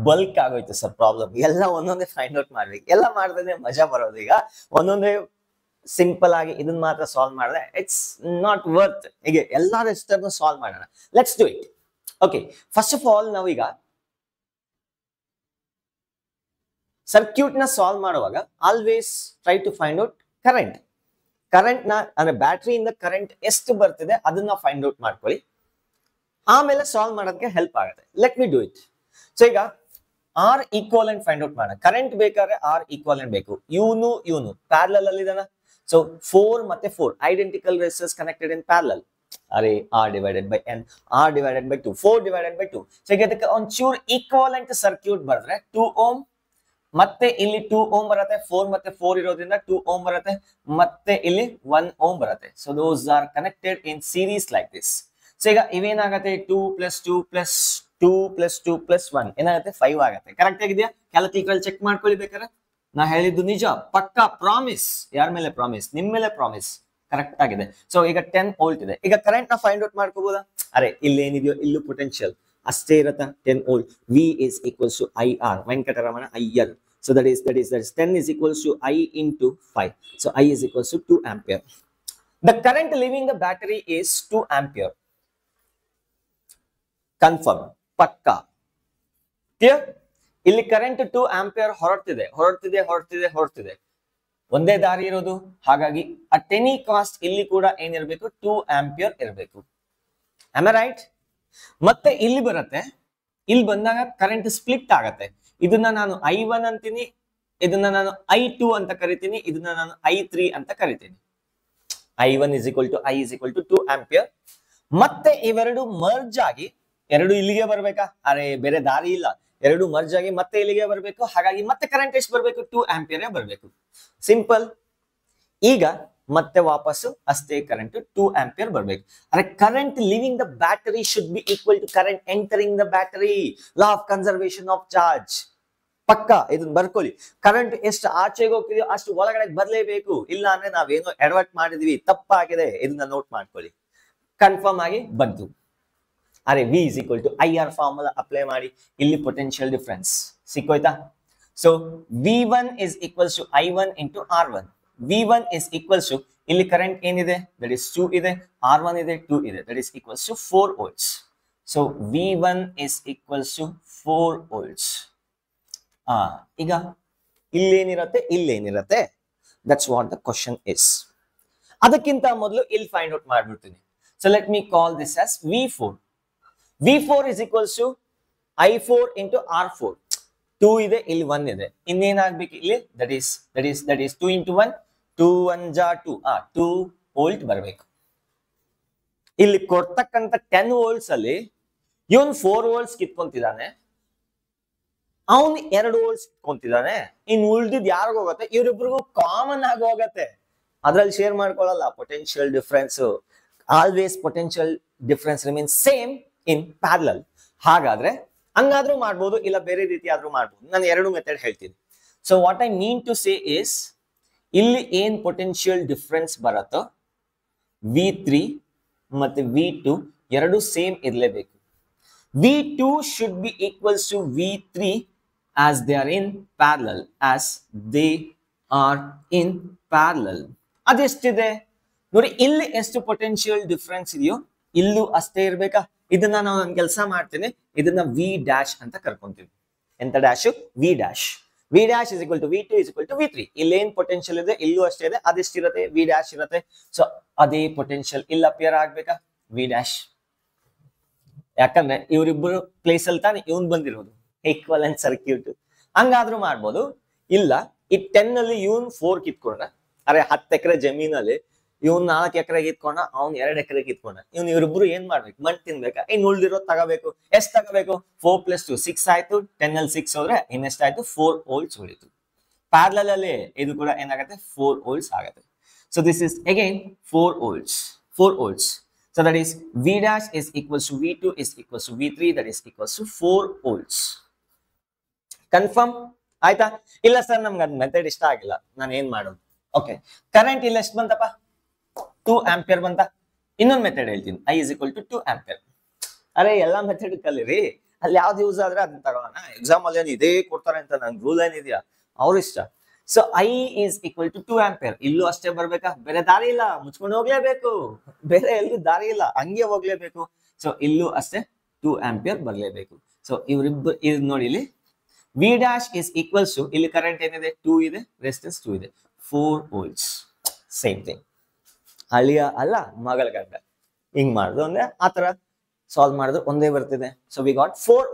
[SPEAKER 1] Bulk ಆಗೋಯ್ತು ಸರ್ ಪ್ರಾಬ್ಲಮ್. ಎಲ್ಲ ಒಂದೊಂದೇ ಫೈಂಡ್ ಔಟ್ ಮಾಡ್ಬೇಕು. ಎಲ್ಲ ಮಾಡಿದ್ರೆ ಮಜಾ ಬರೋದು. ಈಗ ಒಂದೊಂದೇ ಸಿಂಪಲ್ ಆಗಿ ಇದನ್ನ ಮಾತ್ರ ಸಾಲ್ವ್ ಮಾಡಿದ್ರೆ ಇಟ್ಸ್ ನಾಟ್ ವರ್ತ್. ಹೀಗೆ ಎಲ್ಲಾ ರೆಸಿಸ್ಟರ್ನ ಸಾಲ್ವ್ ಮಾಡೋಣ. Let's do it. Okay, first of all ನಾವೀಗ ಸರ್ಕ್ಯೂಟ್ ನ ಸಾಲ್ವ್ ಮಾಡುವಾಗ always try to find out current ನ, ಅಂದ್ರೆ ಬ್ಯಾಟ್ರಿಯಿಂದ ಕರೆಂಟ್ ಎಷ್ಟು ಬರ್ತಿದೆ ಅದನ್ನ ಫೈಂಡ್ ಔಟ್ ಮಾಡ್ಕೊಳ್ಳಿ. ಆಮೇಲೆ ಸಾಲ್ವ್ ಮಾಡೋದಕ್ಕೆ ಹೆಲ್ಪ್ ಆಗುತ್ತೆ. Let me do it. So ಈಗ ಆರ್ ಈಕ್ವಲೆಂಟ್ ಫೈಂಡ್ ಔಟ್ ಮಾಡೋಣ. ಕರೆಂಟ್ ಬೇಕಾದ್ರೆ ಆರ್ ಈಕ್ವಲೆಂಟ್ ಬೇಕು. ಇವನು ಪ್ಯಾರಲಲ್ ಅಲ್ಲಿ ಇದಾನ. ಸೊ 4 ಮತ್ತೆ 4 identical resistors connected in parallel. ಅರೆ R divided by N, R divided by 2, 4 divided by 2. So ಈಗ ಅದಕ್ಕೆ ಒಂಚೂರು ಈಕ್ವಲೆಂಟ್ ಸರ್ಕ್ಯೂಟ್ ಬರೆದ್ರೆ 2 ಓಮ್, ಮತ್ತೆ ಇಲ್ಲಿ 2 ಓಮ್ ಬರುತ್ತೆ. 4 ಮತ್ತೆ 4 ಇರೋದ್ರಿಂದ 2 ಓಮ್ ಬರುತ್ತೆ, ಮತ್ತೆ ಇಲ್ಲಿ 1 ಓಮ್ ಬರುತ್ತೆ. So those are connected in series like this. So ಈಗ ಇವೇನಾಗುತ್ತೆ 2 plus 2 plus 2 plus 2 plus 1 ಏನಾಗುತ್ತೆ 5 ಆಗುತ್ತೆ. ಕರೆಕ್ಟ್ ಆಗಿದೆಯಾ? ಕ್ಯಾಲ್ಕುಲೇಟರ್ ಚೆಕ್ ಮಾಡ್ಕೊಳ್ಳಿ ಬೇಕಾದ್ರೆ. ನಾ ಹೇಳಿದ್ದು ನಿಜ, ಪಕ್ಕಾ ಪ್ರಾಮಿಸ್. ಯಾರ ಮೇಲೆ ಪ್ರಾಮಿಸ್? ನಿಮ್ ಮೇಲೆ ಪ್ರಾಮಿಸ್. ಕರೆಕ್ಟ್ ಆಗಿದೆ. ಸೊ ಈಗ 10 ವೋಲ್ಟ್ ಇದೆ. ಈಗ ಕರೆಂಟ್ ನ ಫೈಂಡ್ ಔಟ್ ಮಾಡ್ಕೋಬಹುದಾ? ಅರೆ ಇಲ್ಲಿ ಏನಿದೆಯೋ ಇಲ್ಲೂ ಪೊಟೆನ್ಶಿಯಲ್ ಅಷ್ಟೇ ಇರತ್ತಾ 10 volt. V is equals to IR, Venkataramana IR. So that is 10 is equals to I into 5. So I is equals to 2 ampere. The current leaving the battery is 2 ampere. Confirm. Pakka. Clear? ಇಲ್ಲಿ current 2 ampere ಹೊರಡ್ತಿದೆ. ಒಂದೇ ದಾರಿ ಇರೋದು. ಹಾಗಾಗಿ at any cost ಇಲ್ಲಿ ಕೂಡ ಏನಿರಬೇಕು 2 ampere ಇರಬೇಕು. Am I right? ಮತ್ತೆ ಇಲ್ಲಿ ಬರುತ್ತೆ, ಇಲ್ಲಿ ಬಂದಾಗ ಕರೆಂಟ್ ಸ್ಪ್ಲಿಟ್ ಆಗತ್ತೆ. ಇದನ್ನ ನಾನು I1 ಅಂತೀನಿ, ಇದನ್ನ ನಾನು I2 ಅಂತ ಕರಿತೀನಿ, ಇದನ್ನ ನಾನು I3 ಅಂತ ಕರಿತೀನಿ. I1 is equal to 2 ampere. ಮತ್ತೆ ಇವೆರಡು ಮರ್ಜ್ ಆಗಿ ಎರಡು ಇಲ್ಲಿಗೆ ಬರ್ಬೇಕಾ? ಅರೆ ಬೇರೆ ದಾರಿ ಇಲ್ಲ, ಎರಡು ಮರ್ಜ್ ಆಗಿ ಮತ್ತೆ ಇಲ್ಲಿಗೆ ಬರ್ಬೇಕು. ಹಾಗಾಗಿ ಮತ್ತೆ ಕರೆಂಟ್ ಎಷ್ಟು ಬರ್ಬೇಕು? 2 ಆಂಪಿಯರ್ ಬರ್ಬೇಕು. ಸಿಂಪಲ್. ಈಗ ಮತ್ತೆ ವಾಪಸ್ಸು ಅಷ್ಟೇ ಕರೆಂಟ್ 2 ಆಂಪಿಯರ್ ಬರ್ಬೇಕು. ಅರೆ current leaving the battery should be equal to current entering the battery. Law of conservation of charge. ಪಕ್ಕ ಇದನ್ನ ಬರ್ಕೊಳ್ಳಿ. ಕರೆಂಟ್ ಎಷ್ಟು ಆಚೆಗೆ ಹೋಗ್ತಿದೆಯೋ ಅಷ್ಟು ಒಳಗಡೆ ಬರ್ಲೇಬೇಕು. ಇಲ್ಲ ಅಂದ್ರೆ ನಾವೇನೋ ಎಡವಟ್ ಮಾಡಿದ್ವಿ, ತಪ್ಪಾಗಿದೆ, ಇದನ್ನ ನೋಟ್ ಮಾಡ್ಕೊಳ್ಳಿ. ಕನ್ಫರ್ಮ್ ಆಗಿ ಬಂತು. ಅರೆ V is equal to IR formula apply ಮಾಡಿ. ಇಲ್ಲಿ ಪೊಟೆನ್ಶಿಯಲ್ ಡಿಫರೆನ್ಸ್ ಸಿಕ್ಕೋಯ್ತಾ? So V1 is equals to I1 into R1. V1 is equals to ಇಲ್ಲಿ ಕರೆಂಟ್ ಏನಿದೆ? That is 2 ಇದೆ, R1 ಇದೆ, 2 ಇದೆ. That is equals to 4 volts. So V1 is equals to 4 volts. ಈಗ ಇಲ್ಲೇನಿರತ್ತೆ, ಇಲ್ಲೇನಿರತ್ತೆ? That's what the question is. ಅದಕ್ಕಿಂತ ಮೊದಲು ಇಲ್ಲಿ find out ಮಾಡ್ಬಿಡ್ತೀನಿ. So let me call this as V4. V4 is equals to I4 into R4. 2 ಇದೆ, ಇಲ್ಲಿ 1 ಇದೆ. ಇನ್ನೇನಾಗ್ಬೇಕು ಇಲ್ಲಿ? That is 2 into 1. 2 1 ja 2. 2 volt ಬರಬೇಕು. ಇಲ್ಲಿ ಕೊಡ್ತಕ್ಕಂತ 10 ವೋಲ್ಟ್ಸ್ ಅಲ್ಲಿ ಇವನ್ 4 ವೋಲ್ಟ್ಸ್ ಕಿತ್ಕೊಂತಿದ್ದಾನೆ, ಅವನ್ 2 ವೋಲ್ಟ್ಸ್ ಕಿತ್ಕೊಂತಿದ್ದಾನೆ. ಇನ್ ಉಳ್ದಿದ್ ಯಾರಿಗ ಹೋಗುತ್ತೆ? ಇವರಿಬ್ರಿಗೂ ಕಾಮನ್ ಆಗಿ ಹೋಗತ್ತೆ. ಅದ್ರಲ್ಲಿ ಶೇರ್ ಮಾಡ್ಕೊಳ್ಳಲ್ಲ. Potential difference always potential difference remains same in parallel. ಹಾಗಾದ್ರೆ ಹಂಗಾದ್ರೂ ಮಾಡ್ಬೋದು, ಇಲ್ಲ ಬೇರೆ ರೀತಿ ಆದ್ರೂ ಮಾಡ್ಬೋದು. ನಾನು ಎರಡು ಮೆಥಡ್ ಹೇಳ್ತೀನಿ. So what I mean to say is, ಇಲ್ಲಿ ಏನ್ ಪೊಟೆನ್ಶಿಯಲ್ ಡಿಫರೆನ್ಸ್ ಬರುತ್ತೋ V3 ಮತ್ತೆ V2 ಎರಡು ಸೇಮ್ ಇರಲೇಬೇಕು. V2 should be equals to V3 as they are in parallel. ಅದೆಷ್ಟಿದೆ ನೋಡಿ, ಇಲ್ಲಿ ಎಷ್ಟು ಪೊಟೆನ್ಶಿಯಲ್ ಡಿಫರೆನ್ಸ್ ಇದೆಯೋ ಇಲ್ಲೂ ಅಷ್ಟೇ ಇರ್ಬೇಕಾ? ಇದನ್ನ ನಾವು ಒಂದು ಕೆಲಸ ಮಾಡ್ತೇನೆ, ಇದನ್ನ V' ಅಂತ ಕರ್ಕೊಂತೀವಿ. ಎಂತ dash? V'. V' is equal to V2 is equal to V3. ಇಲ್ಲೇನ್ ಪೊಟೆನ್ಶಿಯಲ್ ಇದೆ ಇಲ್ಲೂ ಅಷ್ಟೇ ಇದೆ. ಅದೆಷ್ಟಿರುತ್ತೆ? V' ಇರುತ್ತೆ. ಸೊ ಅದೇ ಪೊಟೆನ್ಶಿಯಲ್ ಇಲ್ಲಿ ಅಪಿಯರ್ ಆಗ್ಬೇಕಾ? V'. ಯಾಕಂದ್ರೆ ಇವರಿಬ್ಬರು ಪ್ಲೇಸ್ ಅಲ್ಲಿ ತಾನೆ ಇವನ್ ಬಂದಿರೋದು, ಈಕ್ವಲೆಂಟ್ ಸರ್ಕ್ಯೂಟ್. ಹಂಗಾದ್ರೂ ಮಾಡ್ಬೋದು. ಇಲ್ಲ ಈ 10 ಅಲ್ಲಿ ಇವನ್ 4 ಕಿತ್ಕೊಂಡ, ಅರೆ 10 ಎಕರೆ ಜಮೀನಲ್ಲಿ ಇವನ್ 4 ಎಕರೆ ಕಿತ್ಕೊಂಡ, ಅವ್ನ್ 2 ಎಕರೆ ಕಿತ್ಕೊಂಡ. ಇವರಿಬ್ರು ಏನ್ ಮಾಡ್ಬೇಕು? ಮಣ್ಣು ತಿನ್ಬೇಕಾ? ಇನ್ ಉಳ್ದಿರೋದ್ ತಗೋಬೇಕು. ಎಷ್ಟ್ ತಗೋಬೇಕು? 4 + 2 6 ಆಯ್ತು. 10 ಅಲ್ಲಿ 6 ಹೋದ್ರೆ ಇನ್ನೆಷ್ಟಾಯ್ತು? 4 ವೋಲ್ಟ್ಸ್ ಉಳಿತು. ಪ್ಯಾರಲಲ್ ಅಲ್ಲಿ ಇದು ಕೂಡ ಏನಾಗುತ್ತೆ? 4 ವೋಲ್ಟ್ಸ್ ಆಗುತ್ತೆ. So this is again 4 volts. So that is V' is equals to V2 is equals to V3, that is equals to 4 volts. Confirm ಆಯ್ತಾ? ಇಲ್ಲ ಸರ್ ನಮ್ಗೆ ಅದ್ ಮೆಥಡ್ ಇಷ್ಟ ಆಗಿಲ್ಲ, ನಾನು ಏನ್ ಮಾಡೋದು? ಓಕೆ, ಕರೆಂಟ್ ಇಲ್ಲ ಎಷ್ಟು ಬಂತಪ್ಪ? 2 ಆಂಪಿಯರ್ ಬಂತ. ಇನ್ನೊಂದು ಮೆಥಡ್ ಹೇಳ್ತೀನಿ, I is equal to 2 ampere. ಅರೆ ಎಲ್ಲಾ ಮೆಥಡ್ ಕಲೀರಿ, ಅಲ್ಲಿ ಯಾವ್ದು ಯೂಸ್ ಆದ್ರೆ ಅದನ್ನ ತಗೋಣ. ಎಕ್ಸಾಮ್ ಅಲ್ಲಿ ಏನು ಇದೇ ಕೊಡ್ತಾರೆ ಅಂತ ನನ್ ರೂಲ್ ಏನಿದೆಯಾ? ಅವ್ರ ಇಷ್ಟ. So I is equal to 2 ampere. ಇಲ್ಲೂ ಅಷ್ಟೇ ಬರ್ಬೇಕಾ? ಬೇರೆ ದಾರಿ ಇಲ್ಲ, ಮುಚ್ಕೊಂಡು ಹೋಗ್ಲೇಬೇಕು. ಬೇರೆ ಎಲ್ಲೂ ದಾರಿ ಇಲ್ಲ, ಹಂಗೆ ಹೋಗ್ಲೇಬೇಕು. ಸೊ ಇಲ್ಲೂ ಅಷ್ಟೇ 2 ಆಂಪಿಯರ್ ಬರ್ಲೇಬೇಕು. ಸೊ ಇವ್ರಿಬ್ಬರು ಇದು ನೋಡಿ, ಇಲ್ಲಿ V' is equals to, ಇಲ್ಲಿ ಕರೆಂಟ್ ಏನಿದೆ? 2 ಇದೆ, ರೆಸಿಸ್ಟೆನ್ಸ್ 2 ಇದೆ, 4 ವೋಲ್ಟ್ಸ್. Same thing. ಅಳಿಯ ಅಲ್ಲ ಮಗಳ ಗಂಡ. ಹಿಂಗ್ ಮಾಡುದು ಅಂದ್ರೆ ಆತರ ಸಾಲ್ವ್ ಮಾಡಿದ್ರೆ ಒಂದೇ ಬರ್ತಿದೆ. ಸೊ ವಿ ಗಾಟ್ 4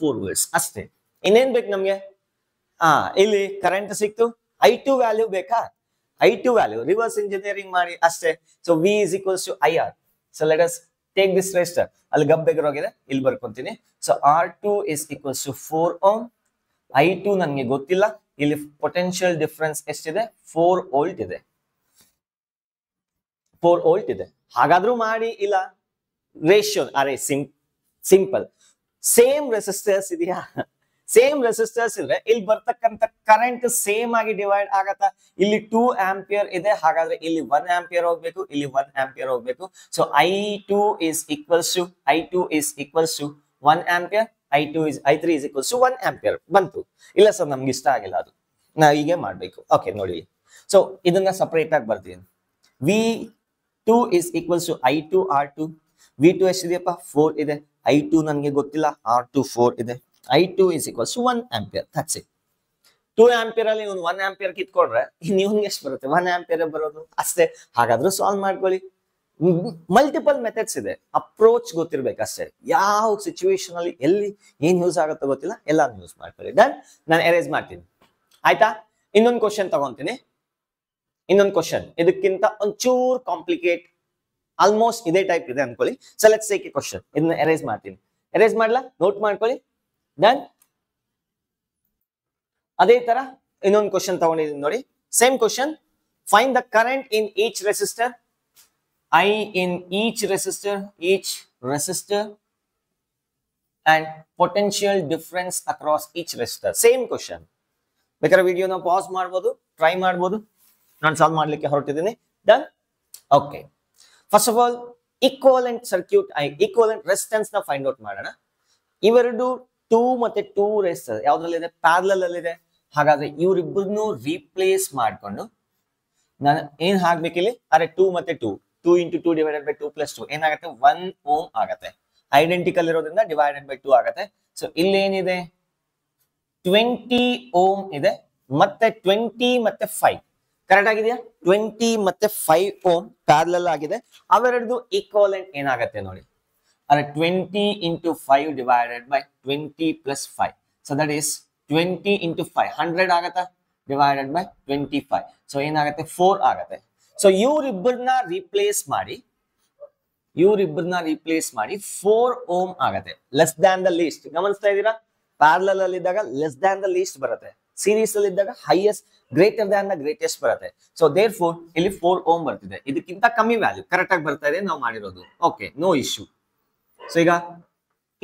[SPEAKER 1] ವೋಲ್ಟ್ಸ್ ಅಷ್ಟೇ. ಇನ್ನೇನ್ ಬೇಕು ನಮ್ಗೆ? ಇಲ್ಲಿ ಕರೆಂಟ್ ಸಿಕ್ತು. I2 ವ್ಯಾಲ್ಯೂ ಬೇಕಾ? I2 ವ್ಯಾಲ್ಯೂ ರಿವರ್ಸ್ ಇಂಜಿನಿಯರಿಂಗ್ ಮಾಡಿ ಅಷ್ಟೇ. So V is equals to IR. So let us take this resistor. ಅಲ್ಲಿ ಗಬ್ಬೆಗರೋಗಿದೆ, ಇಲ್ಲಿ ಬರ್ಕೊಂತೀನಿ. So R2 is equals to 4 ohm. I2 ನನ್ಗೆ ಗೊತ್ತಿಲ್ಲ. ಇಲ್ಲಿ ಪೊಟೆನ್ಶಿಯಲ್ ಡಿಫರೆನ್ಸ್ ಎಷ್ಟಿದೆ? 4 ವೋಲ್ಟ್ ಇದೆ. 4 ವೋಲ್ಟ್ ಇದೆ. ಹಾಗಾದ್ರೂ ಮಾಡಿ, ಇಲ್ಲ ರೇಷಿಯೋ ಅರೆ ಸಿಂಪಲ್. ಸೇಮ್ ರೆಸಿಸ್ಟರ್ಸ್ ಇದೆಯಾ? ಸೇಮ್ ರೆಸಿಸ್ಟರ್ಸ್ ಇದ್ರೆ ಇಲ್ಲಿ ಬರ್ತಕ್ಕಂಥ ಕರೆಂಟ್ ಸೇಮ್ ಆಗಿ ಡಿವೈಡ್ ಆಗತ್ತಾ? ಇಲ್ಲಿ 2 ಆಂಪಿಯರ್ ಇದೆ, ಹಾಗಾದ್ರೆ ಇಲ್ಲಿ 1 ಆಂಪಿಯರ್ ಹೋಗ್ಬೇಕು, ಇಲ್ಲಿ 1 ಆಂಪಿಯರ್ ಹೋಗ್ಬೇಕು. So I2 is equals to 1 ampere. I3 is equals to 1 ampere ಬಂತು. ಇಲ್ಲ ಸರ್ ನಮ್ಗೆ ಇಷ್ಟ ಆಗಿಲ್ಲ ಅದು, ನಾ ಹೀಗೆ ಮಾಡ್ಬೇಕು. ಓಕೆ ನೋಡಿ, ಸೊ ಇದನ್ನ ಸಪರೇಟ್ ಆಗಿ ಬರ್ತೀನಿ. V2 is equals to I2 R2. V2 ಎಷ್ಟಿದೆಯಪ್ಪ? 4 ಇದೆ. I2 ನನ್ಗೆ ಗೊತ್ತಿಲ್ಲ, R2 4 ಇದೆ. I2 is equals to 1 ampere. That's it. 2 ampere ಅಲ್ಲಿ ಇವ್ನು 1 ಆಂಪಿಯರ್ ಕಿತ್ಕೊಂಡ್ರೆ ಇವ್ನಿಗೆ ಎಷ್ಟು ಬರುತ್ತೆ? 1 ಆಂಪಿಯರ್ ಬರೋದು ಅಷ್ಟೇ. ಹಾಗಾದ್ರೂ ಸಾಲ್ವ್ ಮಾಡ್ಕೊಳ್ಳಿ. ಮಲ್ಟಿಪಲ್ ಮೆಥಡ್ಸ್ ಇದೆ, ಅಪ್ರೋಚ್ ಗೊತ್ತಿರ್ಬೇಕಷ್ಟೇ. ಯಾವ ಸಿಚುವೇಶನ್ ಅಲ್ಲಿ ಎಲ್ಲಿ ಏನ್ ಯೂಸ್ ಆಗುತ್ತೋ ಗೊತ್ತಿಲ್ಲ, ಎಲ್ಲಾನು ಯೂಸ್ ಮಾಡ್ಕೊಳ್ಳಿ. ಡನ್, ನಾನು ಎರೇಸ್ ಮಾಡ್ತೀನಿ. ಆಯ್ತಾ? ಇನ್ನೊಂದು ಕ್ವಶನ್ ತಗೊಂತೀನಿ. ಇನ್ನೊಂದು ಕ್ವಶನ್ ಇದಕ್ಕಿಂತ ಒಂಚೂರು ಕಾಂಪ್ಲಿಕೇಟ್, ಆಲ್ಮೋಸ್ಟ್ ಇದೇ ಟೈಪ್ ಇದೆ ಅನ್ಕೊಳ್ಳಿ. So let's take A question. ಇದನ್ನ ಎರೇಸ್ ಮಾಡ್ತೀನಿ. ಎರೇಸ್ ಮಾಡ್ಲಾ? ನೋಟ್ ಮಾಡ್ಕೊಳ್ಳಿ. ಡನ್. ಅದೇ ತರ ಇನ್ನೊಂದು ಕ್ವಶನ್ ತಗೊಂಡಿದ್ದೀನಿ ನೋಡಿ. Same question. Find the current in each resistor. I in each resistor and potential difference across each resistor. Same question. ಬೇಕಾದ್ರೆ ವಿಡಿಯೋನ ಪಾಸ್ ಮಾಡಬಹುದು, ಟ್ರೈ ಮಾಡಬಹುದು. ನಾನು ಸಾಲ್ವ್ ಮಾಡ್ಲಿಕ್ಕೆ ಹೊರಟಿದ್ದೀನಿ. Done. Okay, first of all equivalent circuit, equivalent resistance ನ find out ಮಾಡೋಣ. ಇವೆರಡು 2 ಮತ್ತೆ 2 ರೆಸಿಸ್ಟರ್ ಯಾವ್ದ್ರಲ್ಲಿದೆ? ಪ್ಯಾರಲಲ್ ಅಲ್ಲಿ ಇದೆ. ಹಾಗಾದ್ರೆ ಇವರಿಬ್ಬರನ್ನು ರೀಪ್ಲೇಸ್ ಮಾಡ್ಕೊಂಡು ನಾನು ಏನ್ ಹಾಕ್ಬೇಕಿಲ್ಲಿ? ಅರೆ 2 ಮತ್ತೆ 2 2 into 2 divided by 2 plus 2 ಏನಾಗುತ್ತೆ? 1 ಓಮ್ ಆಗತ್ತೆ. ಐಡೆಂಟಿಕಲ್ ಇರೋದ್ರಿಂದ ಡಿವೈಡೆಡ್ ಬೈ 2 ಆಗತ್ತೆ. ಸೊ ಇಲ್ಲಿ ಏನಿದೆ? 20 ಓಮ್ ಇದೆ, ಮತ್ತೆ 20 ಮತ್ತೆ 5 ಕರೆಕ್ಟ್ ಆಗಿದೆಯಾ? 20 ಮತ್ತೆ 5 ಓಮ್ ಪ್ಯಾರಲಲ್ ಆಗಿದೆ. ಅವೆರಡು ಈಕ್ವಲೆಂಟ್ ಏನಾಗತ್ತೆ ನೋಡಿ. ಅರೆ 20 into 5 divided by 20 plus 5. So that is 20 into 5 100 ಆಗತ್ತಾ? Divided by 25. ಸೊ ಏನಾಗತ್ತೆ? 4 ಆಗತ್ತೆ. ಸೊ ಇವ್ರಿಬ್ಬರನ್ನ ರೀಪ್ಲೇಸ್ ಮಾಡಿ 4 ಓಮ್ ಆಗತ್ತೆ. Less than the least. ಗಮನಿಸ್ತಾ ಇದ್ದೀರಾ? ಪ್ಯಾರಲಲ್ ಅಲ್ಲಿ ಇದ್ದಾಗ ಲೆಸ್ ದ್ಯಾನ್ ದ ಲೀಸ್ಟ್ ಬರುತ್ತೆ, ಸೀರೀಸ್ ಅಲ್ಲಿ ಇದ್ದಾಗ highest greater than the greatest ಬರುತ್ತೆ. ಸೊ ದೇರ್ ಫೋರ್ ಇಲ್ಲಿ 4 ಓಮ್ ಬರ್ತಿದೆ. ಇದಕ್ಕಿಂತ ಕಮ್ಮಿ ವ್ಯಾಲ್ಯೂ ಕರೆಕ್ಟ್ ಆಗಿ ಬರ್ತಾ ಇದೆ ನಾವು ಮಾಡಿರೋದು. Okay, no issue. ಸೊ ಈಗ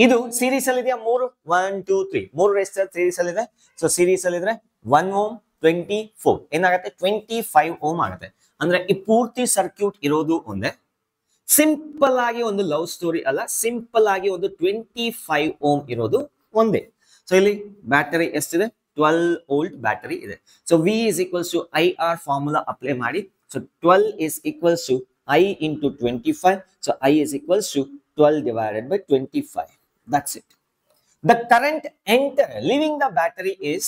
[SPEAKER 1] ಇದು ಸೀರೀಸ್ ಅಲ್ಲಿ ಇದೆಯಾ? 1 2 3 3 ರೆಸಿಸ್ಟರ್ ಸೀರೀಸ್ ಅಲ್ಲಿ ಇದೆ. ಸೊ ಸೀರೀಸ್ ಅಲ್ಲಿ ಇದ್ರೆ 1 ಓಮ್ 24 ಏನಾಗುತ್ತೆ? 25 ಓಮ್ ಆಗುತ್ತೆ. ಅಂದ್ರೆ ಈ ಪೂರ್ತಿ ಸರ್ಕ್ಯೂಟ್ ಇರೋದು ಒಂದೇ. ಸಿಂಪಲ್ ಆಗಿ ಒಂದು ಲವ್ ಸ್ಟೋರಿ ಅಲ್ಲ, ಸಿಂಪಲ್ ಆಗಿ ಒಂದು 25 ಓಮ್ ಇರೋದು ಒಂದೇ. ಸೊ ಇಲ್ಲಿ ಬ್ಯಾಟರಿ ಎಷ್ಟಿದೆ? 12 ವೋಲ್ಟ್ ಬ್ಯಾಟರಿ ಇದೆ. So V is equals to I R formula apply ಮಾಡಿ. So 12 is equals to I into 25. So I is equals to 12 divided by 25. That's it. The current leaving the battery is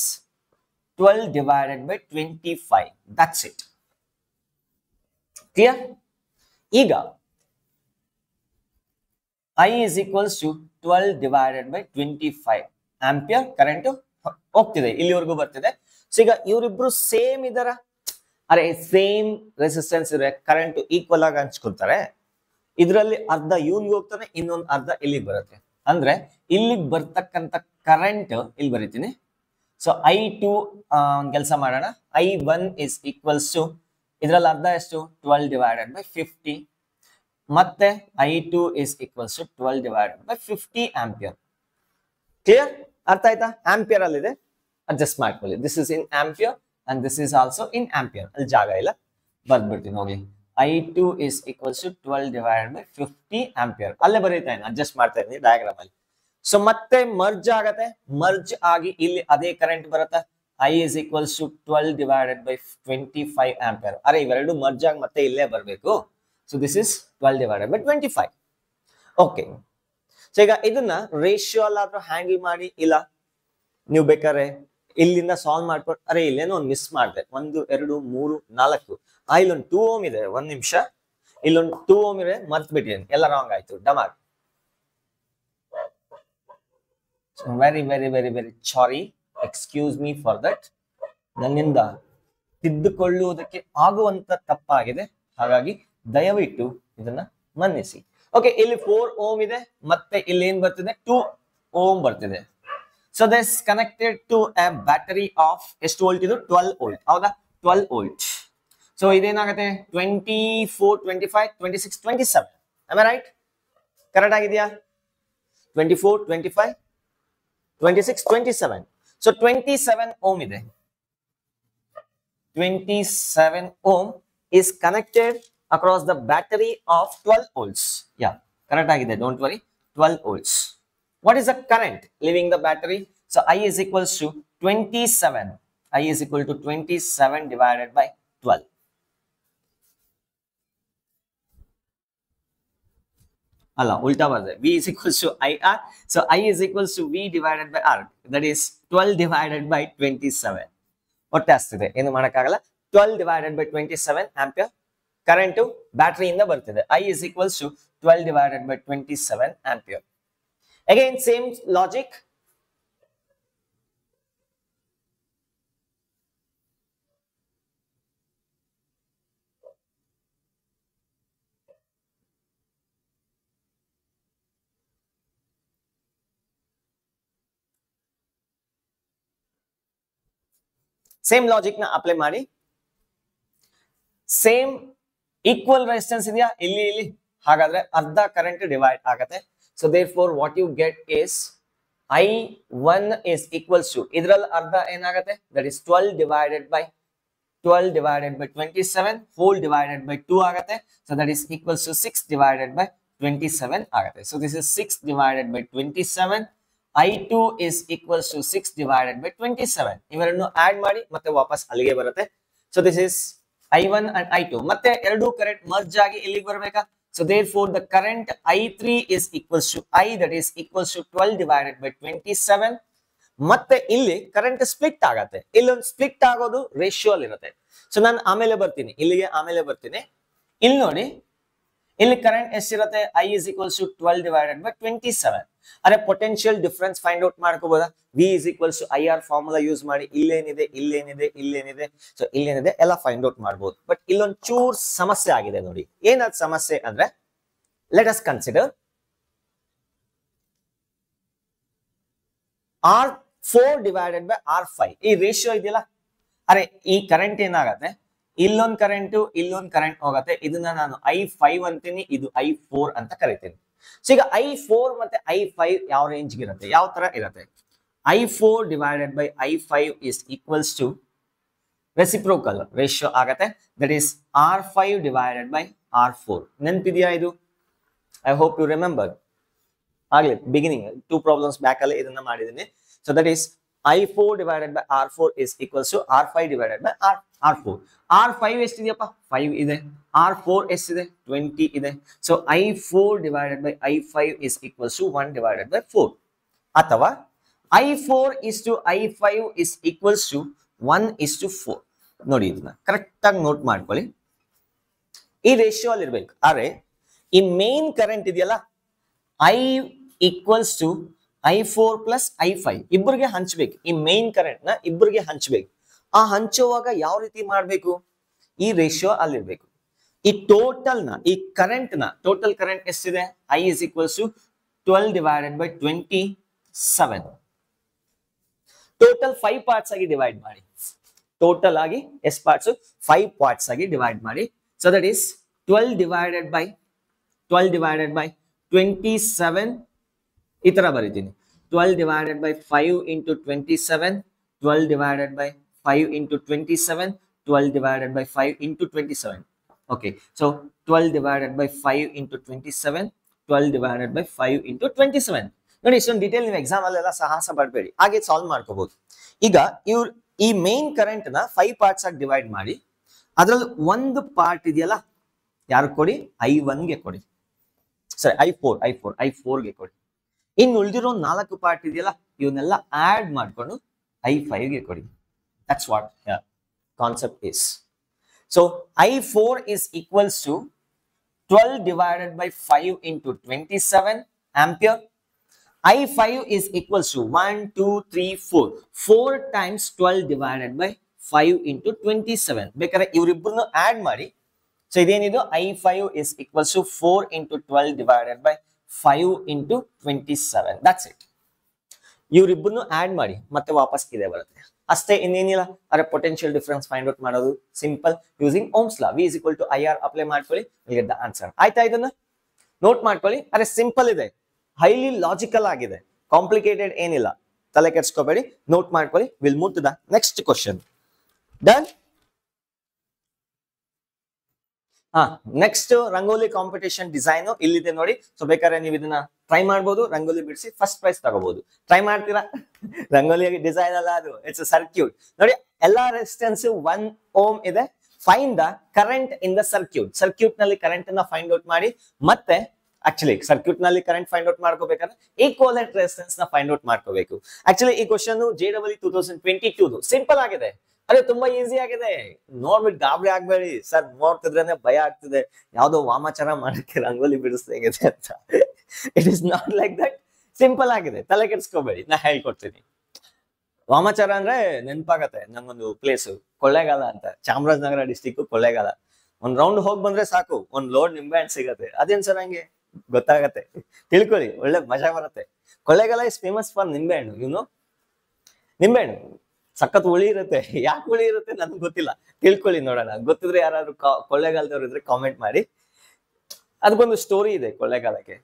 [SPEAKER 1] 12 divided by 25. That's it. Clear? ಈಗ I is equals to 12 divided by 25 ampere current ಹೋಗ್ತಿದೆ, ಇಲ್ಲಿವರೆಗೂ ಬರ್ತಿದೆ. So ಈಗ ಇವರಿಬ್ರು same ಇದರ, ಅರೆ same resistance ಇದೆ, current equal ಆಗಿ ಹಂಚ್ಕೊಳ್ತಾರೆ. ಇದರಲ್ಲಿ ಅರ್ಧ ಇವನ್ಗೆ ಹೋಗ್ತಾನೆ, ಇನ್ನೊಂದು ಅರ್ಧ ಇಲ್ಲಿಗೆ ಬರುತ್ತೆ. ಅಂದ್ರೆ ಇಲ್ಲಿಗೆ ಬರ್ತಕ್ಕಂಥ ಕರೆಂಟ್ ಇಲ್ಲಿ ಬರೀತೀನಿ. ಸೊ I2 ಒಂದು ಕೆಲಸ ಮಾಡೋಣ. I1 is equals to ಇದರಲ್ಲಿ ಅರ್ಧ ಎಷ್ಟು? 12 divided by 50. ಮತ್ತೆ I2 is equals to 12 divided by 50 ampere. Clear? ಅರ್ಥ ಆಯ್ತಾ? ಆಂಪಿಯರ್ ಅಲ್ಲಿ ಇದೆ, ಅಡ್ಜಸ್ಟ್ ಮಾಡ್ಕೊಳ್ಳಿ. This is in ampere and this is also in ampere. ಅಲ್ಲಿ ಜಾಗ ಇಲ್ಲ, ಬರ್ದ್ಬಿಡ್ತೀನಿ ಹೋಗ್ಲಿ. I2 is equals to 12 divided by 50 ampere. ಅಲ್ಲೇ ಬರೀತಾ ಇದ್ದೀನಿ, ಅಡ್ಜಸ್ಟ್ ಮಾಡ್ತಾ ಇದ್ದೀನಿ ಡಯಾಗ್ರಾಮ್ ಅಲ್ಲಿ. ಸೊ ಮತ್ತೆ ಮರ್ಜ್ ಆಗತ್ತೆ, ಮರ್ಜ್ ಆಗಿ ಇಲ್ಲಿ ಅದೇ ಕರೆಂಟ್ ಬರುತ್ತೆ. I is equals to 12 divided by 25 ampere. ಅರೆ ಇವೆರಡು ಮರ್ಜ್ ಆಗಿ ಮತ್ತೆ ಇಲ್ಲೇ ಬರಬೇಕು. So this is 12 divided by 25. Okay, so ಈಗ ಇದನ್ನ ರೇಷಿಯೋ ಅಲ್ಲಾದ್ರೂ ಹ್ಯಾಂಡಲ್ ಮಾಡಿ, ಇಲ್ಲ ನೀವು ಬೇಕಾದ್ರೆ ಇಲ್ಲಿಂದ ಸಾಲ್ವ್ ಮಾಡ್ಕೊಂಡು, ಅರೆ ಇಲ್ಲೇನೋ ಒಂದು ಮಿಸ್ ಮಾಡಿದೆ, 1 2 3 4 ಇಲ್ಲೊಂದು 2 ಓಮ್ ಇದೆ, ಒಂದ್ ನಿಮಿಷ, ಇಲ್ಲೊಂದು 2 ಓಮ್ ಇದೆ, ಮರ್ತ್ ಬಿಟ್ಟಿದ್ದೀನಿ, ಎಲ್ಲ ರಾಂಗ್ ಆಯ್ತು, ಡಮಾರ್. Very very very very sorry, excuse me for that. ನನ್ನಿಂದ ತಿದ್ದುಕೊಳ್ಳುವುದಕ್ಕೆ ಆಗುವಂತ ತಪ್ಪಾಗಿದೆ, ಹಾಗಾಗಿ ದಯವಿಟ್ಟು ಇದನ್ನ ಮನ್ನಿಸಿ. ಓಕೆ, ಇಲ್ಲಿ 4 ಓಮ್ ಇದೆ, ಮತ್ತೆ ಇಲ್ಲಿ ಏನ್ ಬರ್ತಿದೆ? 2 ಓಮ್ ಬರ್ತಿದೆ. So this connected to a battery of ಎಷ್ಟು ವೋಲ್ಟ್ ಇದು? 12 ವೋಲ್ಟ್. ಹೌದಾ? 12 ವೋಲ್ಟ್. ಸೊ ಇದೇನಾಗುತ್ತೆ? 24 25 26 27. am I right? ಕರೆಕ್ಟ್ ಆಗಿದೆಯಾ? 24 25 26 27. ಸೊ 27 ಓಮ್ ಇದೆ. 27 ohm is connected across the battery of 12 volts. Yeah, correct agide, don't worry. 12 volts. What is the current leaving the battery? So I is equals to 27. I is equal to 27 divided by 12. Alla ulta barde. V is equals to IR. So I is equals to V divided by R. That is 12 divided by 27. ಒಟ್ಟೆ ಆಗ್ತಿದೆ, ಏನು ಮಾಡಕ್ಕಾಗಲ್ಲ. 12 divided by 27 ampere current ಬ್ಯಾಟರಿಯಿಂದ ಬರ್ತಿದೆ. I is equals to 12 divided by 27 ampere. Again same logic. Same logic ನ apply ಮಾಡಿ. Same equal resistance ಇದೆಯಾ ಇಲ್ಲಿ ಹಾಗಾದ್ರೆ ಅರ್ಧ ಕರೆಂಟ್ ಡಿವೈಡ್ ಆಗುತ್ತೆ. So therefore what you get is I1 is equals to ಇದರಲ್ಲಿ ಅರ್ಧ ಏನಾಗುತ್ತೆ, that is 12 divided by 27 whole divided by 2 ಆಗುತ್ತೆ. So that is equals to 6 divided by 27 ಆಗುತ್ತೆ. So this is 6 divided by 27. I2 is equals to 6 divided by 27. ಇವೆರಡನ್ನು add ಮಾಡಿ ಮತ್ತೆ ವಾಪಸ್ ಅಲ್ಲಿಗೆ ಬರುತ್ತೆ. So this is I1 and I2. ಮತ್ತೆ ಎರಡು ಕರೆಂಟ್ ಮರ್ಜ್ ಆಗಿ ಇಲ್ಲಿಗೆ ಬರಬೇಕಾ? So therefore the current I3 is equals to I, that is equals to 12 divided by 27. ಮತ್ತೆ ಇಲ್ಲಿ ಕರೆಂಟ್ ಸ್ಪ್ಲಿಟ್ ಆಗತ್ತೆ. ಇಲ್ಲೊಂದು ಸ್ಪ್ಲಿಟ್ ಆಗೋದು ರೇಷಿಯೋ ಅಲ್ಲಿ ಇರುತ್ತೆ. ಸೊ ನಾನು ಆಮೇಲೆ ಬರ್ತೀನಿ, ಇಲ್ಲಿಗೆ ಆಮೇಲೆ ಬರ್ತೀನಿ. ಇಲ್ಲಿ ನೋಡಿ, ಇಲ್ಲಿ ಕರೆಂಟ್ ಎಷ್ಟಿರುತ್ತೆ? I is equals to 12 divided by 27. ಅರೆ ಪೊಟೆನ್ಶಿಯಲ್ ಡಿಫರೆನ್ಸ್ ಫೈಂಡ್ ಔಟ್ ಮಾಡ್ಕೋಬಹುದಾ? V is equals to IR formula use ಮಾಡಿ ಇಲ್ಲೇನಿದೆ ಸೊ ಇಲ್ಲೇನಿದೆ ಎಲ್ಲ ಫೈಂಡ್ ಔಟ್ ಮಾಡಬಹುದು. ಬಟ್ ಇಲ್ಲೊಂದು ಚೂರ್ ಸಮಸ್ಯೆ ಆಗಿದೆ ನೋಡಿ. ಏನದ್ ಸಮಸ್ಯೆ ಅಂದ್ರೆ, let us consider R4 divided by R5. ಈ ರೇಷಿಯೋ ಇದೆಯಲ್ಲ, ಅರೆ ಈ ಕರೆಂಟ್ ಏನಾಗತ್ತೆ, ಇಲ್ಲೊಂದು ಕರೆಂಟ್ ಹೋಗತ್ತೆ. ಇದನ್ನ ನಾನು I5 ಅಂತೀನಿ, ಇದು I4 ಅಂತ ಕರಿತೀನಿ. ಸೊ ಈಗ I4 ಮತ್ತೆ I5 ಯಾವ ರೇಂಜ್ ಇರುತ್ತೆ, ಯಾವ ತರ ಇರುತ್ತೆ? I4 divided by I5 is equals to reciprocal ratio ಆಗತ್ತೆ. That is R5 divided by R4. ನೆನಪಿದೆಯಾ ಇದು? I hope you remember. ಆಗ್ಲಿ ಬಿಗಿನಿಂಗ್ 2 ಪ್ರಾಬ್ಲಮ್ಸ್ ಬ್ಯಾಕ್ ಅಲ್ಲಿ ಇದನ್ನ ಮಾಡಿದೀನಿ. So that is I4 divided by R4 is equals to R5 divided by R4. R5 ಎಷ್ಟಿದೆಯಪ್ಪ? 5 ಇದೆ. R4 ಎಷ್ಟಿದೆ? 20 ಇದೆ. So I4 divided by I5 is equals to 1 divided by 4. ಅಥವಾ I4 is to I5 is equals to 1 is to 4. ನೋಡಿ, ಇದನ್ನ correct ಆಗಿ note ಮಾಡ್ಕೊಳ್ಳಿ. ಈ ratio ಅಲ್ಲಿ ಇರ್ಬೇಕು. ಆದ್ರೆ ಈ ಮೇನ್ ಕರೆಂಟ್ ಇದೆಯಲ್ಲ, I equals to I4 plus I5 ಇಬ್ಬರಿಗೆ ಹಂಚ್ಬೇಕು. ಈ ಮೇನ್ ಕರೆಂಟ್ ನ ಇಬ್ಬರಿಗೆ ಹಂಚ್ಬೇಕು. ಆ ಹಂಚುವಾಗ ಯಾವ ರೀತಿ ಮಾಡ್ಬೇಕು? ಈ ರೇಷಿಯೋ ಅಲ್ಲಿರ್ಬೇಕು. ಈ ಟೋಟಲ್ ಕರೆಂಟ್ ಎಷ್ಟಿದೆ? I is equals to 12 divided by 27. Total 5 parts ಆಗಿ ಡಿವೈಡ್ ಮಾಡಿ. ಟೋಟಲ್ ಆಗಿ ಎಷ್ಟು ಪಾರ್ಟ್ಸ್? 5 ಪಾರ್ಟ್ಸ್ ಆಗಿ ಡಿವೈಡ್ ಮಾಡಿ. So that is 12 divided by 27 ಈ ತರ ಬರೀತೀನಿ. 12 divided by 5 into 27, 12 divided by 5 into 27, 12 divided by 5 into 27. Okay, so 12 divided by 5 into 27, 12 divided by 5 into 27. ನೋಡಿ, ಇಷ್ಟೊಂದು ಡೀಟೇಲ್ ನೀವು ಎಕ್ಸಾಮ್ ಅಲ್ಲೆಲ್ಲ ಸಾಹಸ ಪಡಬೇಡಿ, ಹಾಗೆ ಸಾಲ್ವ್ ಮಾಡ್ಕೋಬಹುದು. ಈಗ ಇವ್ರು ಈ ಮೇನ್ ಕರೆಂಟ್ ನ 5 ಪಾರ್ಟ್ಸ್ ಆಗಿ ಡಿವೈಡ್ ಮಾಡಿ, ಅದ್ರಲ್ಲಿ ಒಂದು ಪಾರ್ಟ್ ಇದೆಯಲ್ಲ, ಯಾರು ಕೊಡಿ? I1 ಗೆ ಕೊಡಿ. ಸರಿ, I4 ಗೆ ಕೊಡಿ. ಇನ್ನು ಉಳಿದಿರೋ 4 ಪಾರ್ಟ್ ಇದೆಯಲ್ಲ, ಇವನ್ನೆಲ್ಲ ಆಡ್ ಮಾಡ್ಕೊಂಡು I5 ಗೆ ಕೊಡಿ. That's what concept is. So I4 is equals to 12 divided by 5 into 27 ampere. I5 is equals to 1, 2, 3, 4. 4 times 12 divided by 5 into 27. ಬೇಕಾದ್ರೆ ಇವರಿಬ್ಬರನ್ನು ಆಡ್ ಮಾಡಿ. ಸೊ ಇದೇನಿದು? I5 is equals to 4 into 12 divided by 5 into 27. That's it. ಇವರಿಬ್ಬರನ್ನು add ಮಾಡಿ ಮತ್ತೆ ವಾಪಸ್ ಇದೆ ಬರುತ್ತೆ ಅಷ್ಟೇ, ಇನ್ನೇನಿಲ್ಲ. ಅರೆ ಪೊಟೆನ್ಶಿಯಲ್ ಡಿಫರೆನ್ಸ್ ಫೈಂಡ್ ಔಟ್ ಮಾಡೋದು simple, using Ohm's law. V is equal to IR apply ಮಾಡ್ಕೊಳ್ಳಿ, ವಿಲ್ ಗೆಟ್ ದ ಆನ್ಸರ್. ಆಯ್ತಾ? ಇದನ್ನ ನೋಟ್ ಮಾಡ್ಕೊಳ್ಳಿ. ಅರೆ ಸಿಂಪಲ್ ಇದೆ, ಹೈಲಿ ಲಾಜಿಕಲ್ ಆಗಿದೆ, ಕಾಂಪ್ಲಿಕೇಟೆಡ್ ಏನಿಲ್ಲ. ತಲೆ ಕೆಡ್ಸ್ಕೋಬೇಡಿ, ನೋಟ್ ಮಾಡ್ಕೊಳ್ಳಿ. Will move to the next question. Done? Next rangoli competition design ಇಲ್ಲಿದೆ ನೋಡಿ. ಸೊ ಬೇಕಾದ್ರೆ ನೀವು ಇದನ್ನ ಟ್ರೈ ಮಾಡಬಹುದು, ರಂಗೋಲಿ ಬಿಡಿಸಿ ಫಸ್ಟ್ ಪ್ರೈಸ್ ತಗೋಬಹುದು. ಟ್ರೈ ಮಾಡ್ತೀರಾ? ರಂಗೋಲಿ ಡಿಸೈನ್ ಅಲ್ಲ ಅದು, ಇಟ್ಸ್ ಅ ಸರ್ಕ್ಯೂಟ್. ನೋಡಿ, ಎಲ್ಲಾ ರೆಸಿಸ್ಟೆನ್ಸ್ 1 ohm ಇದೆ. Find the current in the circuit. Circuit ನಲ್ಲಿ ಕರೆಂಟ್ ಅನ್ನ ಫೈಂಡ್ ಔಟ್ ಮಾಡಿ. ಮತ್ತೆ ಆಕ್ಚುಲಿ ಸರ್ಕ್ಯೂಟ್ ನಲ್ಲಿ ಕರೆಂಟ್ ಫೈಂಡ್ ಔಟ್ ಮಾಡ್ಕೋಬೇಕಾದ್ರೆ ಈಕ್ವಲೆಂಟ್ ರೆಸಿಸ್ಟೆನ್ಸ್ ನ ಫೈಂಡ್ ಔಟ್ ಮಾಡ್ಕೋಬೇಕು. ಆಕ್ಚುಲಿ ಈ ಕ್ವಶನ್ JEE 2022 ಸಿಂಪಲ್ ಆಗಿದೆ. ಅರೆ ತುಂಬಾ ಈಸಿ ಆಗಿದೆ, ನೋಡ್ಬಿಟ್ಟು ಗಾಬರಿ ಆಗ್ಬೇಡಿ ಸರ್, ನೋಡ್ತಿದ್ರೇನೆ ಭಯ ಆಗ್ತಿದೆ, ಯಾವ್ದೋ ವಾಮಾಚಾರ ಮಾಡಕ್ಕೆ ರಂಗೋಲಿ ಬಿಡಿಸ್ದಾಗಿದೆ ಅಂತ. It is not like that, simple ಆಗಿದೆ, ತಲೆ ಕೆಡ್ಸ್ಕೋಬೇಡಿ, ನಾ ಹೇಳ್ಕೊಡ್ತೀನಿ. ವಾಮಾಚಾರ ಅಂದ್ರೆ ನೆನ್ಪಾಗತ್ತೆ ನಂಗೊಂದು ಪ್ಲೇಸ್, ಕೊಳ್ಳೇಗಾಲ ಅಂತ, ಚಾಮರಾಜನಗರ ಡಿಸ್ಟಿಕ್ ಕೊಳ್ಳೇಗಾಲ. ಒಂದ್ ರೌಂಡ್ ಹೋಗಿ ಬಂದ್ರೆ ಸಾಕು, ಒಂದ್ ಲೋಡ್ ನಿಂಬೆ ಹಣ್ಣು ಸಿಗತ್ತೆ. ಅದೇನ್ ಸರ್ ಹಂಗೆ? ಗೊತ್ತಾಗತ್ತೆ, ತಿಳ್ಕೊಳ್ಳಿ, ಒಳ್ಳೆ ಮಜಾ ಬರುತ್ತೆ. ಕೊಳ್ಳೇಗಾಲ ಇಸ್ ಫೇಮಸ್ ಫಾರ್ ನಿಂಬೆ ಹಣ್ಣು. ಇವನು ನಿಂಬೆ ಹಣ್ಣು ಸಖತ್ ಹುಳಿ ಇರುತ್ತೆ. ಯಾಕೆ ಹುಳಿ ಇರುತ್ತೆ ನನ್ಗೆ ಗೊತ್ತಿಲ್ಲ, ತಿಳ್ಕೊಳ್ಳಿ ನೋಡೋಣ. ಗೊತ್ತಿದ್ರೆ ಯಾರಾದ್ರೂ ಕೊಳ್ಳೇಗಾಲದವ್ರು ಇದ್ರೆ ಕಾಮೆಂಟ್ ಮಾಡಿ. ಅದಕ್ಕೊಂದು ಸ್ಟೋರಿ ಇದೆ ಕೊಳ್ಳೇಗಾಲಕ್ಕೆ.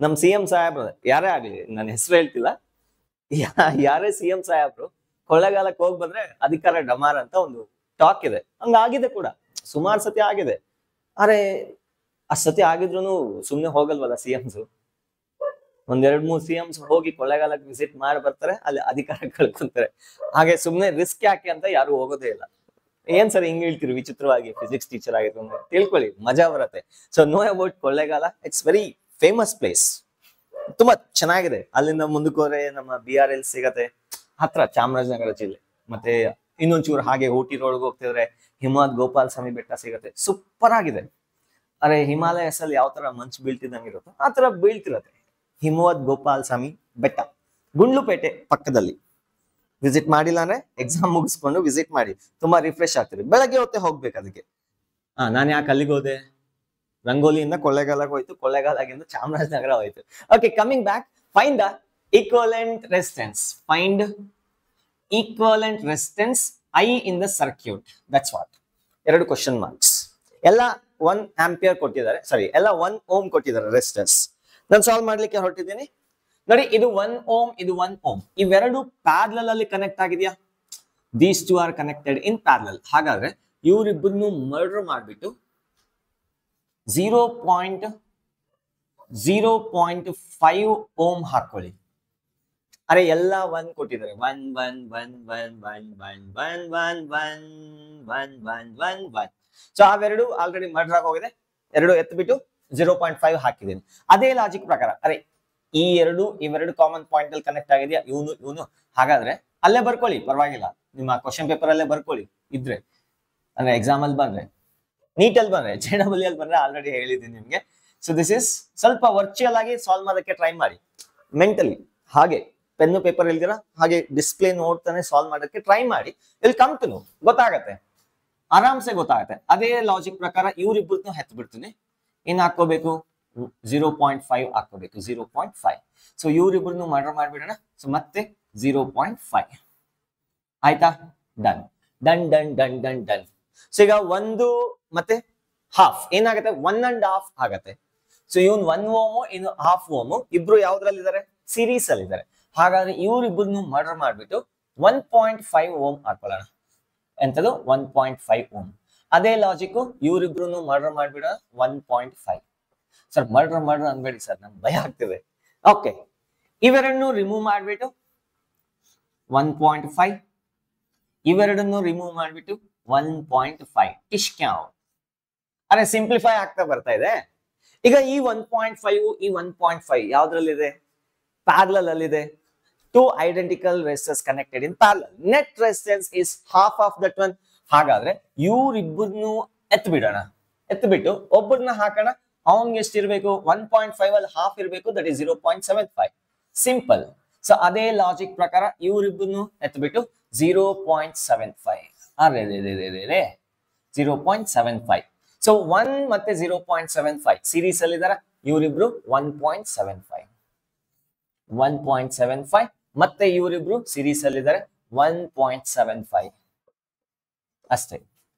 [SPEAKER 1] ನಮ್ CM ಸಾಹೇಬ್ರು, ಯಾರೇ ಆಗ್ಲಿ, ನನ್ನ ಹೆಸರು ಹೇಳ್ತಿಲ್ಲ, ಯಾರೇ CM ಸಾಹೇಬ್ರು ಕೊಳ್ಳೇಗಾಲಕ್ಕೆ ಹೋಗಿ ಬಂದ್ರೆ ಅಧಿಕಾರ ಡಮಾರ್ ಅಂತ ಒಂದು ಟಾಕ್ ಇದೆ. ಹಂಗಾಗಿದೆ ಕೂಡ, ಸುಮಾರು ಸತಿ ಆಗಿದೆ. ಅರೆ ಅಷ್ಟ್ ಸತಿ ಆಗಿದ್ರು ಸುಮ್ನೆ ಹೋಗಲ್ವಲ್ಲ CMs. ಒಂದ್ 2-3 CMs ಹೋಗಿ ಕೊಳ್ಳೇಗಾಲಕ್ಕೆ ವಿಸಿಟ್ ಮಾಡಿ ಬರ್ತಾರೆ, ಅಲ್ಲಿ ಅಧಿಕಾರ ಕಳ್ಕೊಂತಾರೆ. ಹಾಗೆ ಸುಮ್ನೆ ರಿಸ್ಕ್ ಯಾಕೆ ಅಂತ ಯಾರು ಹೋಗೋದೇ ಇಲ್ಲ. ಏನ್ ಸರ್ ಹಿಂಗ್ ಹೇಳ್ತೀರಿ ವಿಚಿತ್ರವಾಗಿ, ಫಿಸಿಕ್ಸ್ ಟೀಚರ್ ಆಗಿತ್ತು ಅಂದ್ರೆ? ತಿಳ್ಕೊಳ್ಳಿ, ಮಜಾ ಬರುತ್ತೆ. So know about Kollegal, it's very famous place, ತುಂಬಾ ಚೆನ್ನಾಗಿದೆ. ಅಲ್ಲಿಂದ ಮುಂದಕ್ಕೆ ಹೋದ್ರೆ ನಮ್ಮ BRL ಸಿಗತ್ತೆ, ಹತ್ರ ಚಾಮರಾಜನಗರ ಜಿಲ್ಲೆ. ಮತ್ತೆ ಇನ್ನೊಂಚೂರು ಹಾಗೆ ಊಟಿ ರೋಡ್ಗೆ ಹೋಗ್ತಿದ್ರೆ ಹಿಮವದ್ ಗೋಪಾಲ ಸ್ವಾಮಿ ಬೆಟ್ಟ ಸಿಗತ್ತೆ, ಸೂಪರ್ ಆಗಿದೆ. ಅರೆ ಹಿಮಾಲಯಸ್ ಅಲ್ಲಿ ಯಾವ ತರ ಮಂಚು ಬೀಳ್ತಿದ್ದಂಗಿರುತ್ತೋ ಆ ತರ ಬೀಳ್ತಿರತ್ತೆ ಹಿಮವದ್ ಗೋಪಾಲ ಸ್ವಾಮಿ ಬೆಟ್ಟ, ಗುಂಡ್ಲುಪೇಟೆ ಪಕ್ಕದಲ್ಲಿ. ವಿಸಿಟ್ ಮಾಡಿಲ್ಲ ಅಂದ್ರೆ ಎಕ್ಸಾಮ್ ಮುಗಿಸ್ಕೊಂಡು ವಿಸಿಟ್ ಮಾಡಿ, ತುಂಬಾ ರಿಫ್ರೆಶ್ ಆಗ್ತೀರಿ. ಬೆಳಗ್ಗೆ ಹೊತ್ತೆ ಹೋಗ್ಬೇಕು ಅದಕ್ಕೆ. ನಾನು ಯಾಕೆ ಅಲ್ಲಿಗೆ ಹೋದೆ? ರಂಗೋಲಿಯಿಂದ ಕೊಳ್ಳೇಗಾಲಕ್ಕೆ ಹೋಯ್ತು, ಕೊಳ್ಳೇಗಾಲದಿಂದ ಚಾಮರಾಜನಗರ ಹೋಯ್ತು. Okay, coming back, find the equivalent resistance. Find equivalent resistance I in the circuit. That's what. 2 question marks. ಎಲ್ಲ 1 ಆಂಪಿಯರ್ ಕೊಟ್ಟಿದ್ದಾರೆ, ಸಾರಿ ಎಲ್ಲ 1 ಓಮ್ ಕೊಟ್ಟಿದ್ದಾರೆ ರೆಸಿಸ್ಟೆನ್ಸ್. ನಾನು ಸಾಲ್ವ್ ಮಾಡ್ಲಿಕ್ಕೆ ಹೊರಟಿದ್ದೀನಿ ನೋಡಿ. ಇದು 1 ಓಮ್, ಇದು 1 ಓಮ್. ಇವೆರಡು ಪ್ಯಾರಲಲ್ ಅಲ್ಲಿ ಕನೆಕ್ಟ್ ಆಗಿದೆಯಾ? These two R connected in parallel. ಹಾಗಾದ್ರೆ ಇವರಿಬ್ಬರನ್ನು ಮರ್ಡರ್ ಮಾಡ್ಬಿಟ್ಟು 0.5 ಓಮ್ ಹಾಕೊಳ್ಳಿ. ಅರೆ ಎಲ್ಲ 1 ಕೊಟ್ಟಿದ್ದಾರೆ, 1 1 1 1 1 1 1 1 1 1 1 1. ಸೊ ಅವೆರಡು ಆಲ್ರೆಡಿ ಮರ್ಡರ್ ಆಗಿ ಹೋಗಿದೆ. 2 ಎತ್ಬಿಟ್ಟು 0.5 ಹಾಕಿದ್ದೀನಿ. ಅದೇ ಲಾಜಿಕ್ ಪ್ರಕಾರ, ಅರೆ ಇವೆರಡು ಕಾಮನ್ ಪಾಯಿಂಟ್ ಅಲ್ಲಿ ಕನೆಕ್ಟ್ ಆಗಿದೆಯಾ? ಇವನು ಹಾಗಾದ್ರೆ ಅಲ್ಲೇ ಬರ್ಕೊಳ್ಳಿ, ಪರವಾಗಿಲ್ಲ. ನಿಮ್ಮ ಕ್ವಶನ್ ಪೇಪರ್ ಅಲ್ಲೇ ಬರ್ಕೊಳ್ಳಿ ಇದ್ರೆ, ಅಂದ್ರೆ ಎಕ್ಸಾಮ್ ಅಲ್ಲಿ ಬಂದ್ರೆ, ನೀಟಲ್ಲಿ ಬಂದ್ರೆ, JEE ಅಲ್ಲಿ ಬಂದ್ರೆ ಆಲ್ರೆಡಿ ಹೇಳಿದ್ದೀನಿ ನಿಮ್ಗೆ. ಸೊ ದಿಸ್ ಇಸ್ ಸ್ವಲ್ಪ ವರ್ಚುವಲ್ ಆಗಿ ಸಾಲ್ವ್ ಮಾಡೋದಕ್ಕೆ ಟ್ರೈ ಮಾಡಿ, ಮೆಂಟಲಿ ಹಾಗೆ ಪೆನ್ನು ಪೇಪರ್ ಇಲ್ದಿರ ಹಾಗೆ ಡಿಸ್ಪ್ಲೇ ನೋಡ್ತಾನೆ ಸಾಲ್ವ್ ಮಾಡೋದಕ್ಕೆ ಟ್ರೈ ಮಾಡಿ. ಇಲ್ಲಿ ಕಮ್ ಟು ನೋ, ಗೊತ್ತಾಗತ್ತೆ, ಆರಾಮ್ಸೆ ಗೊತ್ತಾಗತ್ತೆ. ಅದೇ ಲಾಜಿಕ್ ಪ್ರಕಾರ ಇವ್ರಿಬ್ಬರನ್ನು ಹೆತ್ ಬಿಡ್ತೀನಿ. ಏನ್ ಹಾಕೋಬೇಕು? 0.5 ಹಾಕೋಬೇಕು, 0.5. ಸೊ ಇವ್ರಿಬ್ಬರನ್ನು ಮರ್ಡರ್ ಮಾಡ್ಬಿಡೋಣ. ಸೊ ಮತ್ತೆ 0.5 ಆಯ್ತಾ? Done done done done done done. So ಈಗ 1 ಮತ್ತೆ ಹಾಫ್ ಏನಾಗುತ್ತೆ? 1.5 ಆಗತ್ತೆ. ಸೊ ಇವನ್ 1 ಓಮು, ಇನ್ನು 1/2 ಓಮು, ಇಬ್ರು ಯಾವ್ದ್ರಲ್ಲಿದ್ದಾರೆ? ಸೀರೀಸ್ ಅಲ್ಲಿ ಇದ್ದಾರೆ. ಹಾಗಾದ್ರೆ ಇವ್ರಿಬ್ಬರನ್ನು ಮರ್ಡರ್ ಮಾಡ್ಬಿಟ್ಟು 1.5 ಓಮ್ ಹಾಕೊಳ್ಳೋಣ. ಎಂತದು? 1.5 ಓಮ್. ಅದೇ ಲಾಜಿಕ್ ಇವ್ರಿಬ್ರು ಮರ್ಡರ್ ಮಾಡ್ಬಿಡ 1.5. ಸರ್ ಮರ್ಡರ್ ಅನ್ಬೇಡಿ ಸರ್, ನಮ್ಗೆ ಭಯ ಆಗ್ತಿದೆ. ಓಕೆ, ಇವೆರಡನ್ನು ರಿಮೂವ್ ಮಾಡ್ಬಿಟ್ಟು 1.5, ಇವೆರಡನ್ನು ರಿಮೂವ್ ಮಾಡ್ಬಿಟ್ಟು 1.5. ಇಷ್ಕ್ಯಾವ್. ಅರೆ ಸಿಂಪ್ಲಿಫೈ ಆಗ್ತಾ ಬರ್ತಾ ಇದೆ. ಈಗ ಈ 1.5 ಈ 1.5 ಯಾವ್ದ್ರಲ್ಲಿದೆ? ಪ್ಯಾರಲಲ್ ಅಲ್ಲಿದೆ. 2 identical resistors connected in parallel. Net resistance is half of that one. ಹಾಗಾದ್ರೆ ಇವ್ರಿಬ್ಬರನ್ನು ಎತ್ಬಿಟ್ಟು ಒಬ್ಬರನ್ನ ಹಾಕೋಣ. ಅವನ್ಗೆ ಎಷ್ಟಿರ್ಬೇಕು? 1.5 ಅಲ್ಲಿ ಹಾಫ್ ಇರ್ಬೇಕು, ದಟ್ ಇಸ್ 0.75. ಸಿಂಪಲ್. ಸೊ ಅದೇ ಲಾಜಿಕ್ ಪ್ರಕಾರ ಇವ್ರಿಬ್ಬರನ್ನು ಎತ್ಬಿಟ್ಟು 0.75. ಅರೆ 0.75. ಸೊ 1 ಮತ್ತೆ 0.75 ಸೀರೀಸ್ ಅಲ್ಲಿ ಇದಾರ. ಇವರಿಬ್ರು 1.75 ಮತ್ತೆ ಇವರಿಬ್ರು ಸೀರೀಸ್ ಅಲ್ಲಿ ಇದ್ದಾರೆ 1.75 ಅಷ್ಟೇ.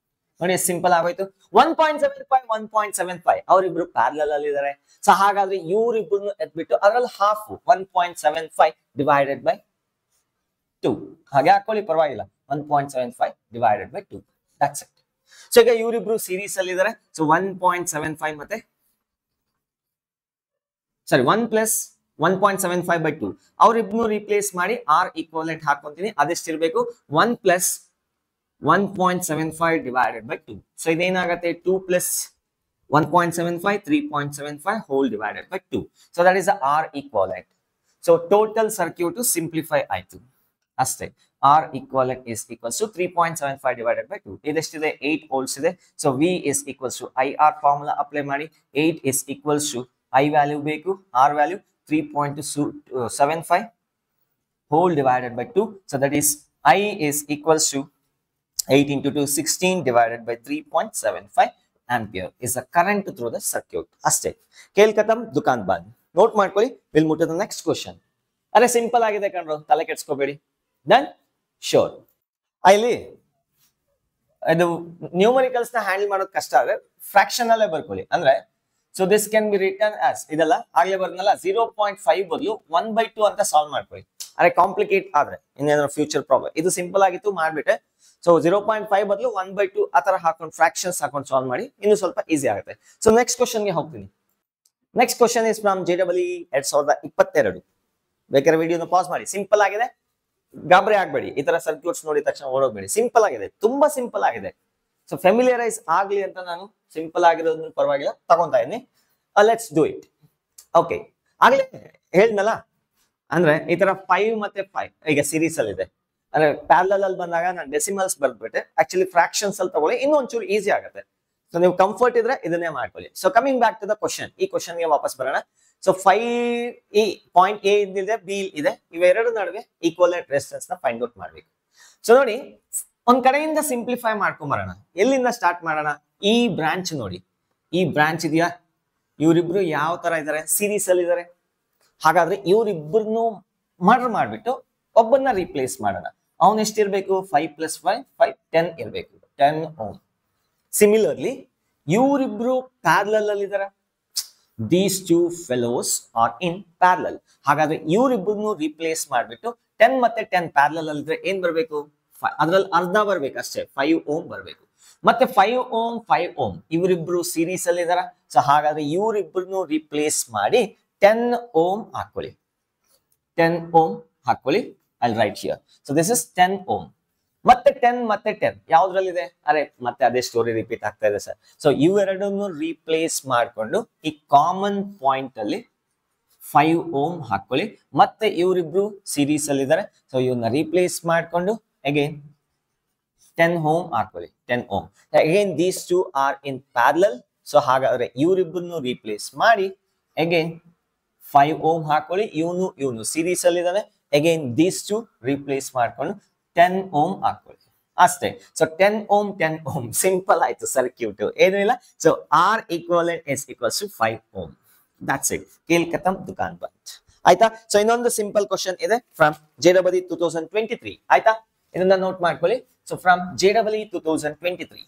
[SPEAKER 1] ನೋಡಿ ಸಿಂಪಲ್ ಆಗೋಯ್ತು. 1.75 ಅವರಿಬ್ರು ಪ್ಯಾರಲಲ್ ಅಲ್ಲಿ ಇದ್ದಾರೆ. ಸೊ ಹಾಗಾದ್ರೆ ಇವರಿಬ್ರು ಎತ್ಬಿಟ್ಟು ಅದರಲ್ಲಿ ಹಾಫ್ 1.75 ಡಿವೈಡೆಡ್ ಬೈ 2 ಹಾಗೆ ಹಾಕೊಳ್ಳಿ, ಪರವಾಗಿಲ್ಲ. 1.75 divided by 2, that's it. So ಈಗ ಇವರಿಬ್ರು ಸೀರೀಸ್ ಅಲ್ಲಿ ಇದ್ದಾರೆ. ಸೊ 1.75 ಮತ್ತೆ 1 ಪ್ಲಸ್ 1.75 by 2 ಅವರಿಬ್ರು ರೀಪ್ಲೇಸ್ ಮಾಡಿ R ಈಕ್ವಲೆಂಟ್ ಹಾಕೊಂತೀನಿ. ಅದೆಷ್ಟಿರ್ಬೇಕು? 1 ಪ್ಲಸ್ 1.75 ಡಿವೈಡೆಡ್ ಬೈ 2. ಸೊ ಇದೇನಾಗುತ್ತೆ? 2 plus 1.75 3.75 whole divided by 2. So that is R equivalent. So total circuit simplify ಆಯ್ತು ಅಷ್ಟೇ. R equivalent is equals to 3.75 divided by 2. ಇದೆಷ್ಟಿದೆ 8 volts ಇದೆ. So V is equals to IR formula apply ಮಾಡಿ 8 is equals to I value ಬೇಕು R value 3.75 whole divided by 2. So that is I is equals to 8 into 2 16 divided by 3.75 ampere is the current through the circuit. ಅಷ್ಟೇ ಕೇಲ್ ಖತಮ್ ದುಕಾನ್ ಬಂದ್. Note ಮಾಡ್ಕೊಳ್ಳಿ. Will move to the next question. ಅರೆ simple ಆಗಿದೆ ಕಣ್ರು, ತಲೆ ಕೆಡ್ಸ್ಕೋಬೇಡಿ. Done sure. ಇಲ್ಲಿ ಇದು ನ್ಯೂಮರಿಕಲ್ಸ್ ನ ಹ್ಯಾಂಡಲ್ ಮಾಡೋದು ಕಷ್ಟ ಆದ್ರೆ ಫ್ರಾಕ್ಷನ್ ಅಲ್ಲೇ ಬರ್ಕೊಳ್ಳಿ. ಅಂದ್ರೆ so this can be return as ಇದೆಲ್ಲ ಆಗ್ಲೇ ಬರ್ನಲ್ಲ 0.5 ಬದಲು 1/2 ಅಂತ ಸಾಲ್ವ್ ಮಾಡ್ಕೊಳ್ಳಿ. ಅರೆ ಕಾಂಪ್ಲಿಕೇಟ್ ಆದ್ರೆ ಇನ್ನೇನಾದ್ರು ಫ್ಯೂಚರ್ ಪ್ರಾಬ್ಲಮ್. ಇದು ಸಿಂಪಲ್ ಆಗಿತ್ತು ಮಾಡ್ಬಿಟ್ಟೆ. ಸೊ 0.5 ಬದಲು 1/2 ಆ ತರ ಹಾಕೊಂಡು ಫ್ರಾಕ್ಷನ್ಸ್ ಹಾಕೊಂಡು ಸಾಲ್ವ್ ಮಾಡಿ, ಇನ್ನು ಸ್ವಲ್ಪ ಈಸಿ ಆಗುತ್ತೆ. ಸೊ ನೆಕ್ಸ್ಟ್ ಕ್ವಶನ್ ಗೆ ಹೋಗ್ತೀನಿ. Next question is from JEE 2022. ಬೇಕಾದ್ರೆ ವಿಡಿಯೋನ ಪಾಸ್ ಮಾಡಿ. ಸಿಂಪಲ್ ಆಗಿದೆ, ಗಾಬರಿ ಆಗ್ಬೇಡಿ. ಈ ತರ ಸರ್ಕ್ಯೂಟ್ಸ್ ನೋಡಿದ ತಕ್ಷಣ ಓಡೋಗ್ಬೇಡಿ. ಸಿಂಪಲ್ ಆಗಿದೆ, ತುಂಬಾ ಸಿಂಪಲ್ ಆಗಿದೆ. ಸೊ ಫೆಮಿಲಿಯರೈಸ್ ಆಗ್ಲಿ ಅಂತ ನಾನು ಸಿಂಪಲ್ ಆಗಿರೋದನ್ನ ಪರವಾಗಿಲ್ಲ ತಗೊಂತಾ ಇದೀನಿ. Let's do it. ಓಕೆ, ಆಗ್ಲೇ ಹೇಳಿದ್ನಲ್ಲ, ಅಂದ್ರೆ ಈ ತರ 5 ಮತ್ತೆ 5 ಈಗ ಸೀರೀಸ್ ಅಲ್ಲಿ ಇದೆ. ಅಂದ್ರೆ ಪ್ಯಾರಲಲ್ ಅಲ್ಲಿ ಬಂದಾಗ ನಾನು ಡೆಸಿಮಲ್ಸ್ ಬರ್ದ್ಬಿಟ್ಟೆ. ಆಕ್ಚುಲಿ ಫ್ರಾಕ್ಷನ್ಸ್ ಅಲ್ಲಿ ತಗೊಳ್ಳಿ, ಇನ್ನೂ ಒಂಚೂರು ಈಸಿ ಆಗುತ್ತೆ. ಸೊ ನೀವು ಕಂಫರ್ಟ್ ಇದ್ರೆ ಇದನ್ನೇ ಮಾಡ್ಕೊಳ್ಳಿ. So coming back to the question, ಈ ಕ್ವಶನ್ ಗೆ ವಾಪಸ್ ಬರೋಣ. ಸೊ 5 ಈ ಪಾಯಿಂಟ್ ಎ ಇದೆ, ಬಿ ಇದೆ, ಇವೆರಡು ನಡುವೆ ಈಕ್ವಲೆಂಟ್ ರೆಸಿಸ್ಟೆನ್ಸ್ ನ ಫೈಂಡ್ ಔಟ್ ಮಾಡ್ಬೇಕು. ಸೊ ನೋಡಿ, ಒಂದ್ ಕಡೆಯಿಂದ ಸಿಂಪ್ಲಿಫೈ ಮಾಡ್ಕೊಂಡ್ ಬರೋಣ. ಎಲ್ಲಿಂದ ಸ್ಟಾರ್ಟ್ ಮಾಡೋಣ? ಈ ಬ್ರಾಂಚ್ ನೋಡಿ, ಈ ಬ್ರಾಂಚ್ ಇದೆಯಾ? ಇವರಿಬ್ರು ಯಾವ ತರ ಇದಾರೆ? ಸೀರೀಸ್ ಅಲ್ಲಿ ಇದಾರೆ. ಹಾಗಾದ್ರೆ ಇವರಿಬ್ಬರನ್ನು ಮರ್ಡರ್ ಮಾಡ್ಬಿಟ್ಟು ಒಬ್ಬನ್ನ ರೀಪ್ಲೇಸ್ ಮಾಡೋಣ. ಅವನ್ ಎಷ್ಟಿರ್ಬೇಕು? 5 + 5 10 ಇರ್ಬೇಕು, 10 ohm. ಸಿಮಿಲರ್ಲಿ ಇವರಿಬ್ರು ಪ್ಯಾರಲಲ್ ಅಲ್ಲಿ ಇದಾರೆ. These two fellows are in parallel. ಹಾಗಾದ್ರೆ ಇವರಿಬ್ಬರನ್ನು ರೀಪ್ಲೇಸ್ ಮಾಡ್ಬಿಟ್ಟು 10 ಮತ್ತೆ 10 ಪ್ಯಾರಲಲ್ ಅಲ್ಲಿ ಇದ್ರೆ ಏನ್ ಬರ್ಬೇಕು? ಅದ್ರಲ್ಲಿ ಅರ್ಧ ಬರ್ಬೇಕು ಅಷ್ಟೇ, 5 ohm ಬರ್ಬೇಕು. ಮತ್ತೆ 5 ohm 5 ohm ಇವರಿಬ್ರು ಸೀರೀಸ್ ಅಲ್ಲಿ ಇದಾರ. ಸೊ ಹಾಗಾದ್ರೆ ಇವರಿಬ್ಬರನ್ನು ರೀಪ್ಲೇಸ್ ಮಾಡಿ 10 ohm ಹಾಕೊಳ್ಳಿ. 10 ohm ಹಾಕೊಳ್ಳಿ. I'll write here. So this is 10 ohm. ಮತ್ತೆ 10 ಯಾವ್ದ್ರಲ್ಲಿದೆ? ಅರೆ ಮತ್ತೆ ಅದೇ ಸ್ಟೋರಿ ರಿಪೀಟ್ ಆಗ್ತಾ ಇದೆ ಸರ್. ಸೊ ಇವೆರಡನ್ನು ರೀಪ್ಲೇಸ್ ಮಾಡ್ಕೊಂಡು ಈ ಕಾಮನ್ ಪಾಯಿಂಟ್ ಅಲ್ಲಿ 5 ohm ಹಾಕೊಳ್ಳಿ. ಮತ್ತೆ ಇವರಿಬ್ರು ಸೀರೀಸ್ ಅಲ್ಲಿ ಇದಾರೆ. ಸೊ ಇವನ್ನ ರೀಪ್ಲೇಸ್ ಮಾಡ್ಕೊಂಡು ಅಗೇನ್ 10 ohm ಹಾಕೊಳ್ಳಿ. 10 ohm. Again these two are in parallel. So ಹಾಗಾದ್ರೆ ಇವರಿಬ್ಬರನ್ನು ರೀಪ್ಲೇಸ್ ಮಾಡಿ ಅಗೇನ್ 5 ohm ಹಾಕೊಳ್ಳಿ. ಇವನು ಸೀರೀಸ್ ಅಲ್ಲಿ ಇದಾನೆ. ಅಗೇನ್ ದೀಸ್ ಟು ರೀಪ್ಲೇಸ್ ಮಾಡ್ಕೊಂಡು 10 ohm ಹಾಕೊಳ್ಳಿ. ಅಷ್ಟೇ. ಸೊ 10 ohm ಸಿಂಪಲ್ ಆಯ್ತು ಸರ್ಕ್ಯೂಟ್, ಏನು ಇಲ್ಲ. So R equivalent is equals to 5 ohm. That's it. ಕೇಲ್ ಖತಮ್ ದುಕಾನ್ ಬಂತ್. ಆಯ್ತಾ? ಸೊ ಇನ್ನೊಂದು ಸಿಂಪಲ್ ಕ್ವಶನ್ ಇದೆ ಫ್ರಮ್ JEE 2023. ಆಯ್ತಾ? ಇದನ್ನ ನೋಟ್ ಮಾಡ್ಕೊಳ್ಳಿ. So from JEE 2023.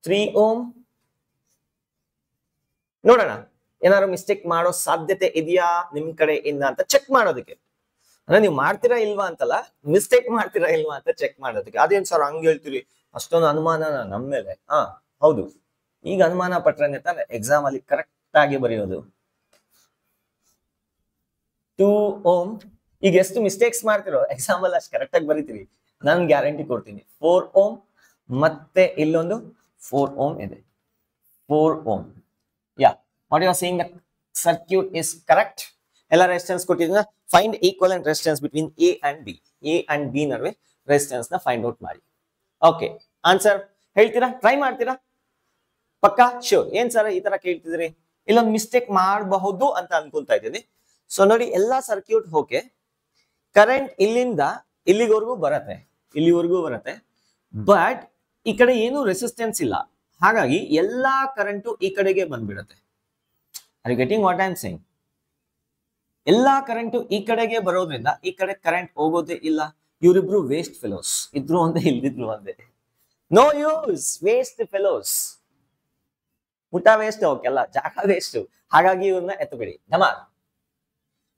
[SPEAKER 1] Three ohm. ನೋಡೋಣ ಏನಾದ್ರು ಮಿಸ್ಟೇಕ್ ಮಾಡೋ ಸಾಧ್ಯತೆ ಇದೆಯಾ ನಿಮ್ ಕಡೆ ಇಂದ ಅಂತ ಚೆಕ್ ಮಾಡೋದಕ್ಕೆ. ಅಂದ್ರೆ ನೀವು ಮಾಡ್ತೀರಾ ಇಲ್ವಾ ಅಂತಲ್ಲ, ಮಿಸ್ಟೇಕ್ ಮಾಡ್ತೀರಾ ಇಲ್ವಾ ಅಂತ ಚೆಕ್ ಮಾಡೋದಕ್ಕೆ. ಅದೇನ್ ಸರ್ ಹಂಗ ಹೇಳ್ತೀರಿ, ಅಷ್ಟೊಂದು ಅನುಮಾನ ನಮ್ಮ ಮೇಲೆ? ಹೌದು, ಈಗ ಅನುಮಾನ ಪಟ್ರೆ ತಾನೆ ಎಕ್ಸಾಮ್ ಅಲ್ಲಿ ಕರೆಕ್ಟ್ ಆಗಿ ಬರೆಯೋದು. 2 ohm. ಈಗ ಎಷ್ಟು ಮಿಸ್ಟೇಕ್ಸ್ ಮಾಡ್ತಿರೋ ಎಕ್ಸಾಮ್ ಅಲ್ಲಿ ಅಷ್ಟು ಕರೆಕ್ಟ್ ಆಗಿ ಬರೀತೀರಿ, ನಾನು ಗ್ಯಾರಂಟಿ ಕೊಡ್ತೀನಿ. 4 ohm ಮತ್ತೆ ಇಲ್ಲೊಂದು 4 ohm ಇದೆ. 4 ohm. Yeah, what you are saying, the circuit is correct. ಎಲ್ಲ ರೆಸಿಸ್ಟೆನ್ಸ್ ಕೊಟ್ಟಿದ್ದೀನ. Find equivalent resistance between A and B. A and B ನಡುವೆ ರೆಸಿಸ್ಟೆನ್ಸ್ ನ ಫೈಂಡ್ ಔಟ್ ಮಾಡಿ. ಓಕೆ, ಆನ್ಸರ್ ಹೇಳ್ತೀರಾ? ಟ್ರೈ ಮಾಡ್ತೀರಾ? ಪಕ್ಕಾ? ಶೋರ್. ಏನ್ ಸರ್ ಈ ತರ ಕೇಳ್ತಿದ್ರಿ? ಇಲ್ಲೊಂದು ಮಿಸ್ಟೇಕ್ ಮಾಡಬಹುದು ಅಂತ ಅನ್ಕೊಂತಾ ಇದ್ದೀನಿ. ಸೊ ನೋಡಿ, ಎಲ್ಲಾ ಸರ್ಕ್ಯೂಟ್ ಓಕೆ, ಕರೆಂಟ್ ಇಲ್ಲಿಂದ ಇಲ್ಲಿವರೆಗೂ ಬರುತ್ತೆ, ಬಟ್ ಈ ಕಡೆ ಏನು ರೆಸಿಸ್ಟೆನ್ಸ್ ಇಲ್ಲ. ಹಾಗಾಗಿ ಎಲ್ಲಾ ಕರೆಂಟು ಈ ಕಡೆಗೆ ಬಂದ್ಬಿಡುತ್ತೆ. Are you getting what I am saying? ಎಲ್ಲಾ ಕರೆಂಟು ಈ ಕಡೆಗೆ ಬರೋದ್ರಿಂದ ಈ ಕಡೆ ಕರೆಂಟ್ ಹೋಗೋದೇ ಇಲ್ಲ. ಇವರಿಬ್ರು ವೇಸ್ಟ್ ಫೆಲೋಸ್, ಇದ್ರು ಒಂದೇ ಇಲ್ದಿದ್ರು ಒಂದೇ. No use, waste fellows. ಊಟ ವೇಸ್ಟ್, ಅವಕ್ಕೆಲ್ಲ ಜಾಗ ವೇಸ್ಟ್. ಹಾಗಾಗಿ ಇವ್ರನ್ನ ಎತ್ತಬೇಡಿ.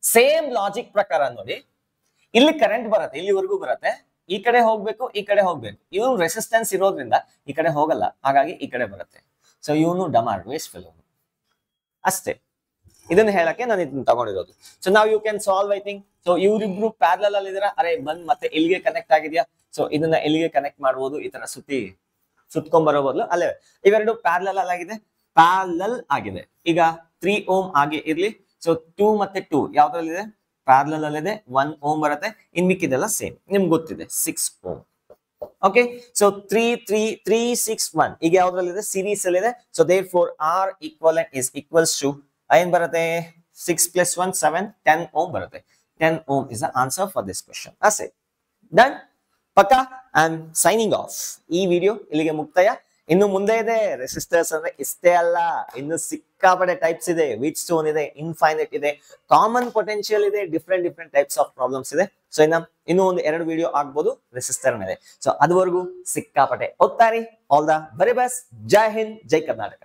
[SPEAKER 1] ಸೇಮ್ ಲಾಜಿಕ್ ಪ್ರಕಾರ ನೋಡಿ, ಇಲ್ಲಿ ಕರೆಂಟ್ ಬರುತ್ತೆ, ಇಲ್ಲಿವರೆಗೂ ಬರುತ್ತೆ, ಈ ಕಡೆ ಹೋಗ್ಬೇಕು, ಈ ಕಡೆ ಹೋಗ್ಬೇಕು. ಇವನು ರೆಸಿಸ್ಟೆನ್ಸ್ ಇರೋದ್ರಿಂದ ಈ ಕಡೆ ಹೋಗಲ್ಲ, ಹಾಗಾಗಿ ಈ ಕಡೆ ಬರುತ್ತೆ. ಸೊ ಇವನು ಡಮಾರ್, ವೇಸ್ಟ್ ಫೆಲೋ ಅಷ್ಟೇ. ಇದನ್ನ ಹೇಳಕ್ಕೆ ನಾನು ಇದನ್ನ ತಗೊಂಡಿರೋದು. ಸೊ ನಾವು you can solve I think. So ಇವರಿಬ್ರು ಪ್ಯಾರಲಲ್ ಅಲ್ಲಿ ಇದಾರೆ. ಅರೆ ಬಂದ್ ಮತ್ತೆ ಎಲ್ಲಿಗೆ ಕನೆಕ್ಟ್ ಆಗಿದ್ಯಾ? ಸೊ ಇದನ್ನ ಎಲ್ಲಿಗೆ ಕನೆಕ್ಟ್ ಮಾಡಬಹುದು? ಈ ತರ ಸುತ್ಕೊಂಡ್ ಬರೋ ಬದಲು ಅಲ್ಲೇ ಇವೆರಡು ಪ್ಯಾರಲಲ್ ಆಗಿದೆ. ಪ್ಯಾರಲಲ್ ಆಗಿದೆ. ಈಗ 3 ಓಮ್ ಆಗಿ ಇರ್ಲಿ. ಸೊ 2 ಮತ್ತೆ 2 ಯಾವ್ದ್ರಲ್ಲಿದೆ? ಪ್ಯಾರಲಲ್ ಅಲ್ಲಿದೆ. 1 ಓಮ್ ಬರುತ್ತೆ. ಇನ್ ಮಿಕ್ಕಿದೆಲ್ಲ ಸೇಮ್, ನಿಮ್ಗೆ ಗೊತ್ತಿದೆ 6 ಓಮ್. ಓಕೆ, ಸೊ 3 6 1 ಈಗ ಯಾವ್ದ್ರಲ್ಲಿದೆ? ಸೀರೀಸ್ ಅಲ್ಲಿದೆ. So therefore R equivalent is equals to ಏನ್ ಬರುತ್ತೆ? 6 + 1 7 10 ಓಮ್ ಬರುತ್ತೆ. 10 ohm is the answer for this question. ಅಸೆ ಡನ್ ಪಕ್ಕಾ. I am signing off. ಈ ವಿಡಿಯೋ ಇಲ್ಲಿಗೆ ಮುಕ್ತಾಯ. ಇನ್ನು ಮುಂದೆ ಇದೆ ರೆಸಿಸ್ಟರ್ಸ್ ಅಂದ್ರೆ ಇಷ್ಟೇ ಅಲ್ಲ, ಇನ್ನು ಸಿಕ್ಕಾಪಟ್ಟೆ ಟೈಪ್ಸ್ ಇದೆ. ವೀಟ್ ಸ್ಟೋನ್ ಇದೆ, ಇನ್ಫೈನೈಟ್ ಇದೆ, ಕಾಮನ್ ಪೊಟೆನ್ಶಿಯಲ್ ಇದೆ, ಡಿಫ್ರೆಂಟ್ ಟೈಪ್ಸ್ ಆಫ್ ಪ್ರಾಬ್ಲಮ್ಸ್ ಇದೆ. ಸೊ ಇನ್ನೂ ಒಂದು 2 ವಿಡಿಯೋ ಆಗ್ಬೋದು ರೆಸಿಸ್ಟರ್ ಮೇಲೆ. ಸೊ ಅದುವರೆಗೂ ಸಿಕ್ಕಾಪಟ್ಟೆ ಓದ್ತಾರಿ. All the very best. ಜೈ ಹಿಂದ್, ಜೈ ಕರ್ನಾಟಕ.